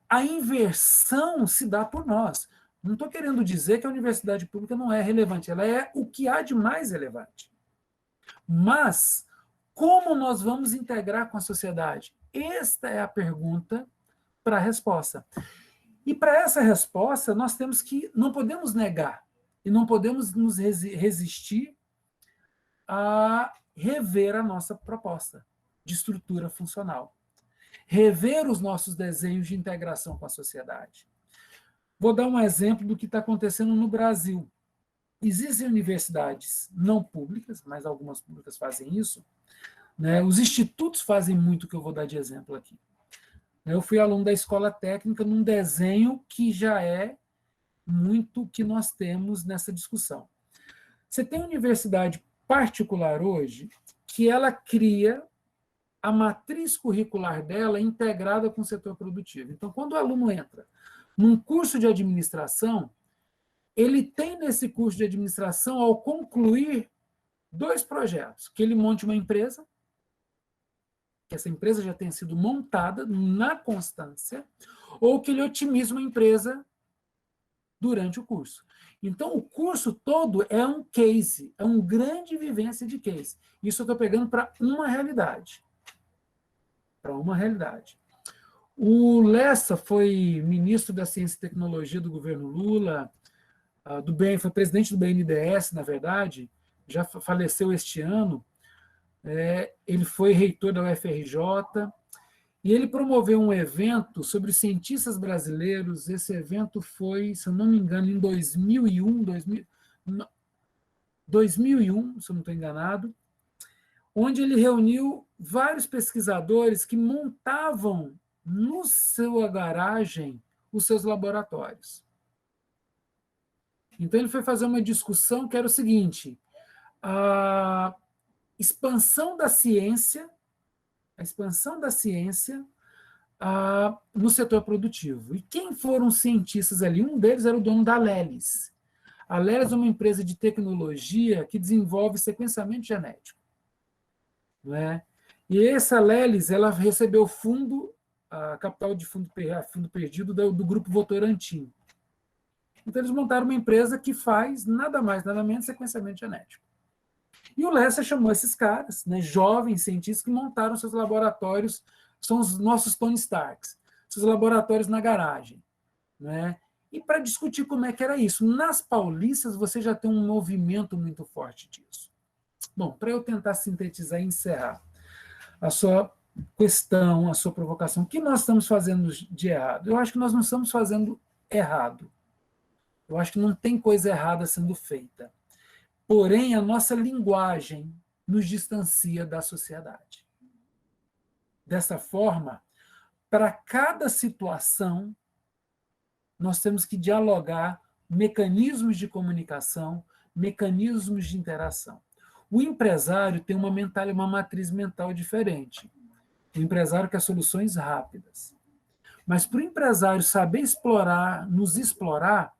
A inversão se dá por nós. Não estou querendo dizer que a universidade pública não é relevante, ela é o que há de mais relevante. Mas, como nós vamos integrar com a sociedade? Esta é a pergunta para a resposta. E para essa resposta, nós temos que, não podemos negar, e não podemos nos resistir a rever a nossa proposta de estrutura funcional. Rever os nossos desenhos de integração com a sociedade. Vou dar um exemplo do que está acontecendo no Brasil. Existem universidades não públicas, mas algumas públicas fazem isso, né? Os institutos fazem muito o que eu vou dar de exemplo aqui. Eu fui aluno da escola técnica num desenho que já é muito o que nós temos nessa discussão. Você tem universidade particular hoje que ela cria a matriz curricular dela integrada com o setor produtivo. Então, quando o aluno entra num curso de administração, ele tem nesse curso de administração, ao concluir 2 projetos, que ele monte uma empresa, que essa empresa já tenha sido montada na constância, ou que ele otimize uma empresa durante o curso. Então, o curso todo é um case, é uma grande vivência de case. Isso eu estou pegando para uma realidade. Para uma realidade. O Lessa foi ministro da Ciência e Tecnologia do governo Lula, foi presidente do BNDES, na verdade, já faleceu este ano. Ele foi reitor da UFRJ, e ele promoveu um evento sobre os cientistas brasileiros. Esse evento foi, se eu não me engano, em 2001, se eu não estou enganado, onde ele reuniu vários pesquisadores que montavam no sua garagem os seus laboratórios. Então, ele foi fazer uma discussão que era o seguinte: a expansão da ciência no setor produtivo. E quem foram os cientistas ali? Um deles era o dono da Lelis. A Lelis é uma empresa de tecnologia que desenvolve sequenciamento genético. Não é? E essa Lelis, ela recebeu a capital de fundo perdido do grupo Votorantim. Então, eles montaram uma empresa que faz nada mais, nada menos sequenciamento genético. E o Lessa chamou esses caras, né, jovens cientistas, que montaram seus laboratórios, são os nossos Tony Starks, seus laboratórios na garagem. Né? E para discutir como é que era isso. Nas Paulistas, você já tem um movimento muito forte disso. Bom, para eu tentar sintetizar e encerrar a sua questão, a sua provocação, o que nós estamos fazendo de errado? Eu acho que nós não estamos fazendo errado. Eu acho que não tem coisa errada sendo feita. Porém, a nossa linguagem nos distancia da sociedade. Dessa forma, para cada situação, nós temos que dialogar mecanismos de comunicação, mecanismos de interação. O empresário tem uma matriz mental diferente. O empresário quer soluções rápidas. Mas para o empresário saber nos explorar,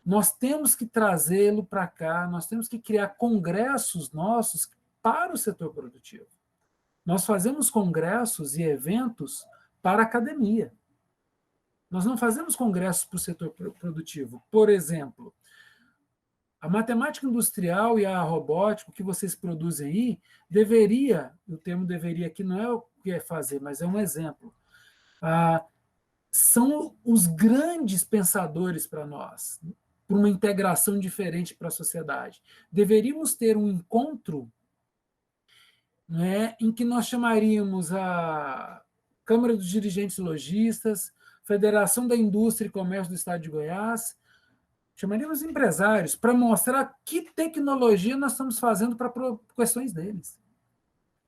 nós temos que trazê-lo para cá, nós temos que criar congressos nossos para o setor produtivo. Nós fazemos congressos e eventos para a academia. Nós não fazemos congressos para o setor produtivo. Por exemplo, A matemática industrial e a robótica, o que vocês produzem aí, o termo deveria aqui não é o que é fazer, mas é um exemplo. São os grandes pensadores para nós, para uma integração diferente para a sociedade. Deveríamos ter um encontro, né, em que nós chamaríamos a Câmara dos Dirigentes Lojistas, Federação da Indústria e Comércio do Estado de Goiás, chamaríamos empresários para mostrar que tecnologia nós estamos fazendo para questões deles.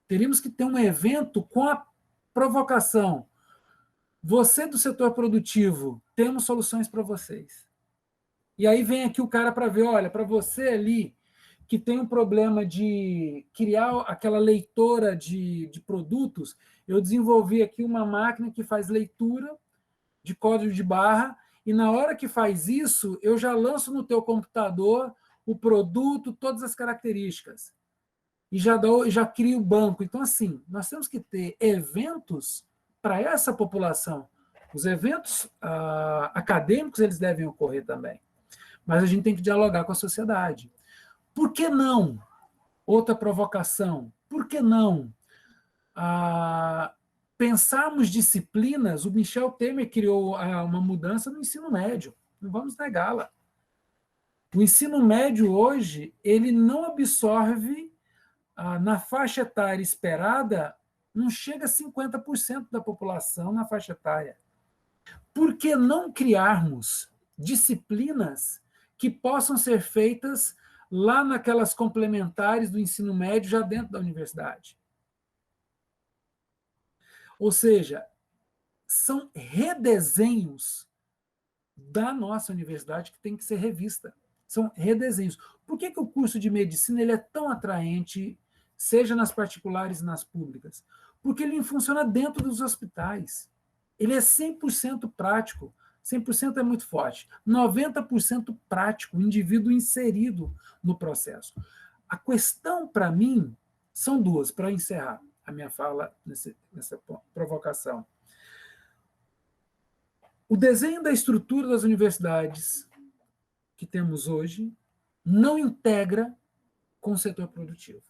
Teríamos que ter um evento com a provocação. Você do setor produtivo, temos soluções para vocês. E aí vem aqui o cara para ver, olha, para você ali que tem um problema de criar aquela leitora de produtos, eu desenvolvi aqui uma máquina que faz leitura de código de barra, e na hora que faz isso, eu já lanço no teu computador o produto, todas as características. E já crio o banco. Então, assim, nós temos que ter eventos para essa população. Os eventos acadêmicos, eles devem ocorrer também. Mas a gente tem que dialogar com a sociedade. Por que não? Outra provocação. Por que não pensarmos disciplinas? O Michel Temer criou uma mudança no ensino médio. Não vamos negá-la. O ensino médio hoje, ele não absorve, na faixa etária esperada, não chega a 50% da população na faixa etária. Por que não criarmos disciplinas que possam ser feitas lá naquelas complementares do ensino médio, já dentro da universidade? Ou seja, são redesenhos da nossa universidade que tem que ser revista. São redesenhos. Por que o curso de medicina ele é tão atraente, seja nas particulares e nas públicas? Porque ele funciona dentro dos hospitais. Ele é 100% prático. 100% é muito forte. 90% prático, o indivíduo inserido no processo. A questão, para mim, são duas, para encerrar a minha fala nessa provocação. O desenho da estrutura das universidades que temos hoje não integra com o setor produtivo.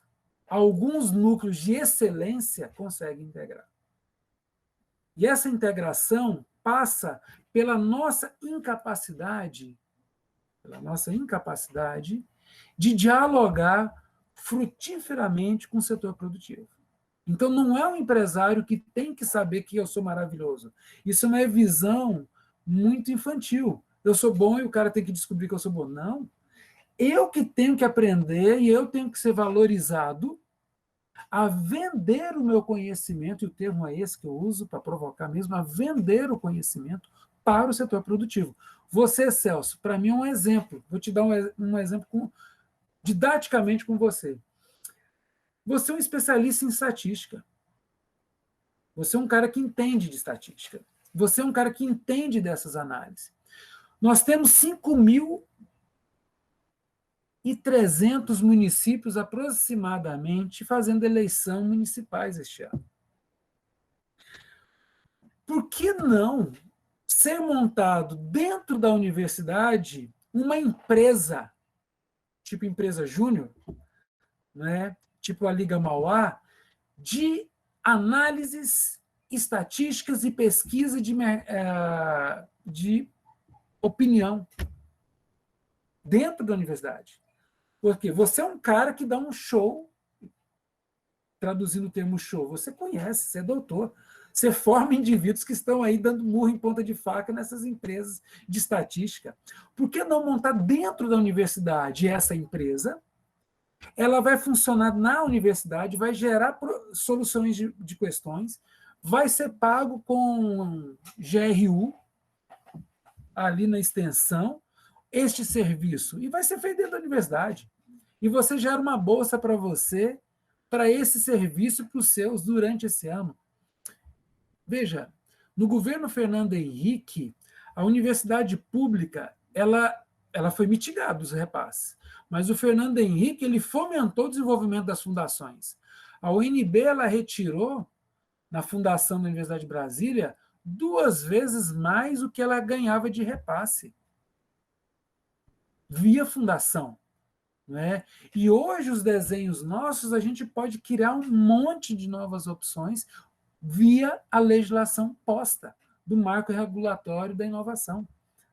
Alguns núcleos de excelência conseguem integrar. E essa integração passa pela nossa incapacidade de dialogar frutiferamente com o setor produtivo. Então, não é um empresário que tem que saber que eu sou maravilhoso. Isso é uma visão muito infantil. Eu sou bom e o cara tem que descobrir que eu sou bom. Não. Eu que tenho que aprender e eu tenho que ser valorizado a vender o meu conhecimento, e o termo é esse que eu uso para provocar mesmo, a vender o conhecimento para o setor produtivo. Você, Celso, para mim é um exemplo. Vou te dar um exemplo didaticamente com você. Você é um especialista em estatística. Você é um cara que entende de estatística. Você é um cara que entende dessas análises. Nós temos 5.300 municípios, aproximadamente, fazendo eleição municipais este ano. Por que não ser montado dentro da universidade uma empresa, tipo empresa júnior, né? Tipo a Liga Mauá, de análises estatísticas e pesquisa de opinião dentro da universidade? Porque você é um cara que dá um show, traduzindo o termo show, você conhece, você é doutor, você forma indivíduos que estão aí dando murro em ponta de faca nessas empresas de estatística. Por que não montar dentro da universidade essa empresa? Ela vai funcionar na universidade, vai gerar soluções de questões, vai ser pago com GRU, ali na extensão, este serviço, e vai ser feito dentro da universidade. E você gera uma bolsa para você, para esse serviço, para os seus, durante esse ano. Veja, no governo Fernando Henrique, a universidade pública, ela foi mitigada dos repasses. Mas o Fernando Henrique, ele fomentou o desenvolvimento das fundações. A UNB, ela retirou, na fundação da Universidade de Brasília, 2 vezes mais o que ela ganhava de repasse, via fundação. não é? E hoje os desenhos nossos, a gente pode criar um monte de novas opções via a legislação posta do marco regulatório da inovação,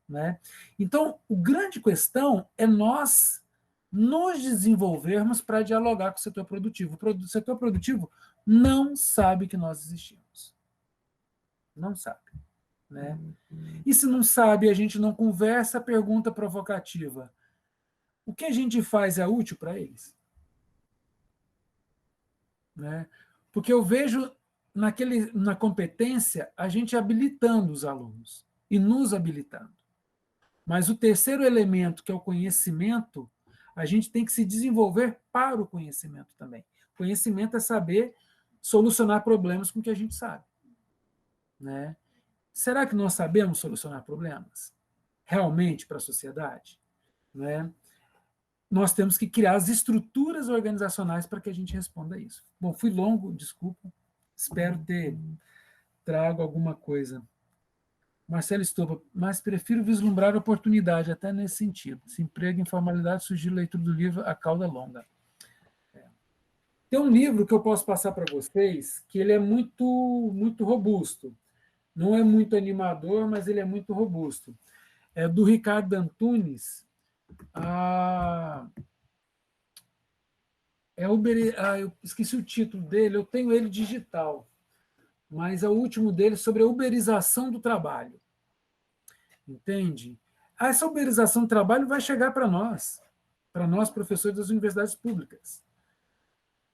né? Então, a grande questão é nós nos desenvolvermos para dialogar com o setor produtivo. O setor produtivo não sabe que nós existimos. Não sabe. Né? E se não sabe, a gente não conversa, pergunta provocativa. O que a gente faz é útil para eles? Né? Porque eu vejo na competência a gente habilitando os alunos e nos habilitando. Mas o terceiro elemento, que é o conhecimento, a gente tem que se desenvolver para o conhecimento também. Conhecimento é saber solucionar problemas com o que a gente sabe. Né? Será que nós sabemos solucionar problemas? Realmente para a sociedade? Né? Nós temos que criar as estruturas organizacionais para que a gente responda a isso. Bom, fui longo, desculpa. Espero ter trago alguma coisa. Marcelo Estopa, mas prefiro vislumbrar oportunidade, até nesse sentido. Se emprego, informalidade, surgir leitura do livro A Cauda Longa. Tem um livro que eu posso passar para vocês, que ele é muito robusto. Não é muito animador, mas ele é muito robusto. É do Ricardo Antunes. Eu esqueci o título dele, eu tenho ele digital, mas é o último dele sobre a uberização do trabalho. Entende? Essa uberização do trabalho vai chegar para nós professores das universidades públicas.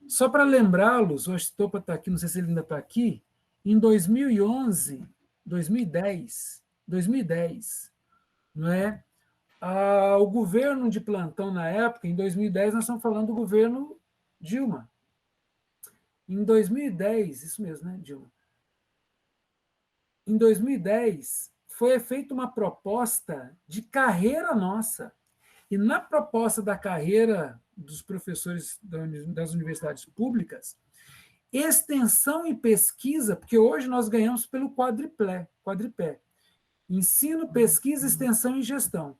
Só para lembrá-los, o Estopa está aqui, não sei se ele ainda está aqui, em 2011, 2010, não é? O governo de plantão na época, em 2010, nós estamos falando do governo Dilma. Em 2010, isso mesmo, né, Dilma? Em 2010, foi feita uma proposta de carreira nossa. E na proposta da carreira dos professores das universidades públicas, extensão e pesquisa, porque hoje nós ganhamos pelo quadripé. Ensino, pesquisa, extensão e gestão.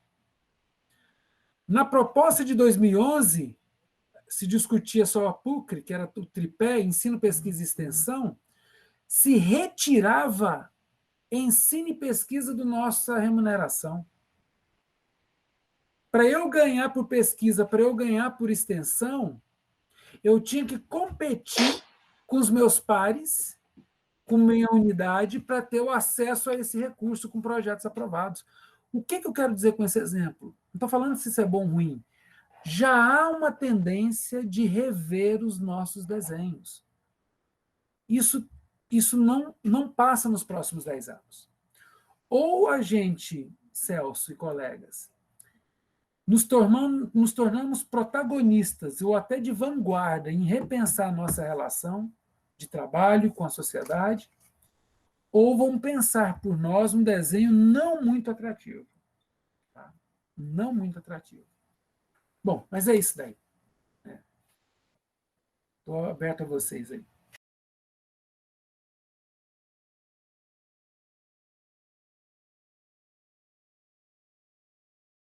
Na proposta de 2011, se discutia só a PUCRE, que era o tripé, ensino, pesquisa e extensão, se retirava ensino e pesquisa da nossa remuneração. Para eu ganhar por pesquisa, para eu ganhar por extensão, eu tinha que competir com os meus pares, com minha unidade, para ter o acesso a esse recurso com projetos aprovados. O que eu quero dizer com esse exemplo? Não estou falando se isso é bom ou ruim. Já há uma tendência de rever os nossos desenhos. Isso não passa nos próximos 10 anos. Ou a gente, Celso e colegas, nos tornamos protagonistas ou até de vanguarda em repensar nossa relação de trabalho com a sociedade, ou vamos pensar por nós um desenho não muito atrativo. Tá? Não muito atrativo. Bom, mas é isso daí. Estou aberto a vocês aí.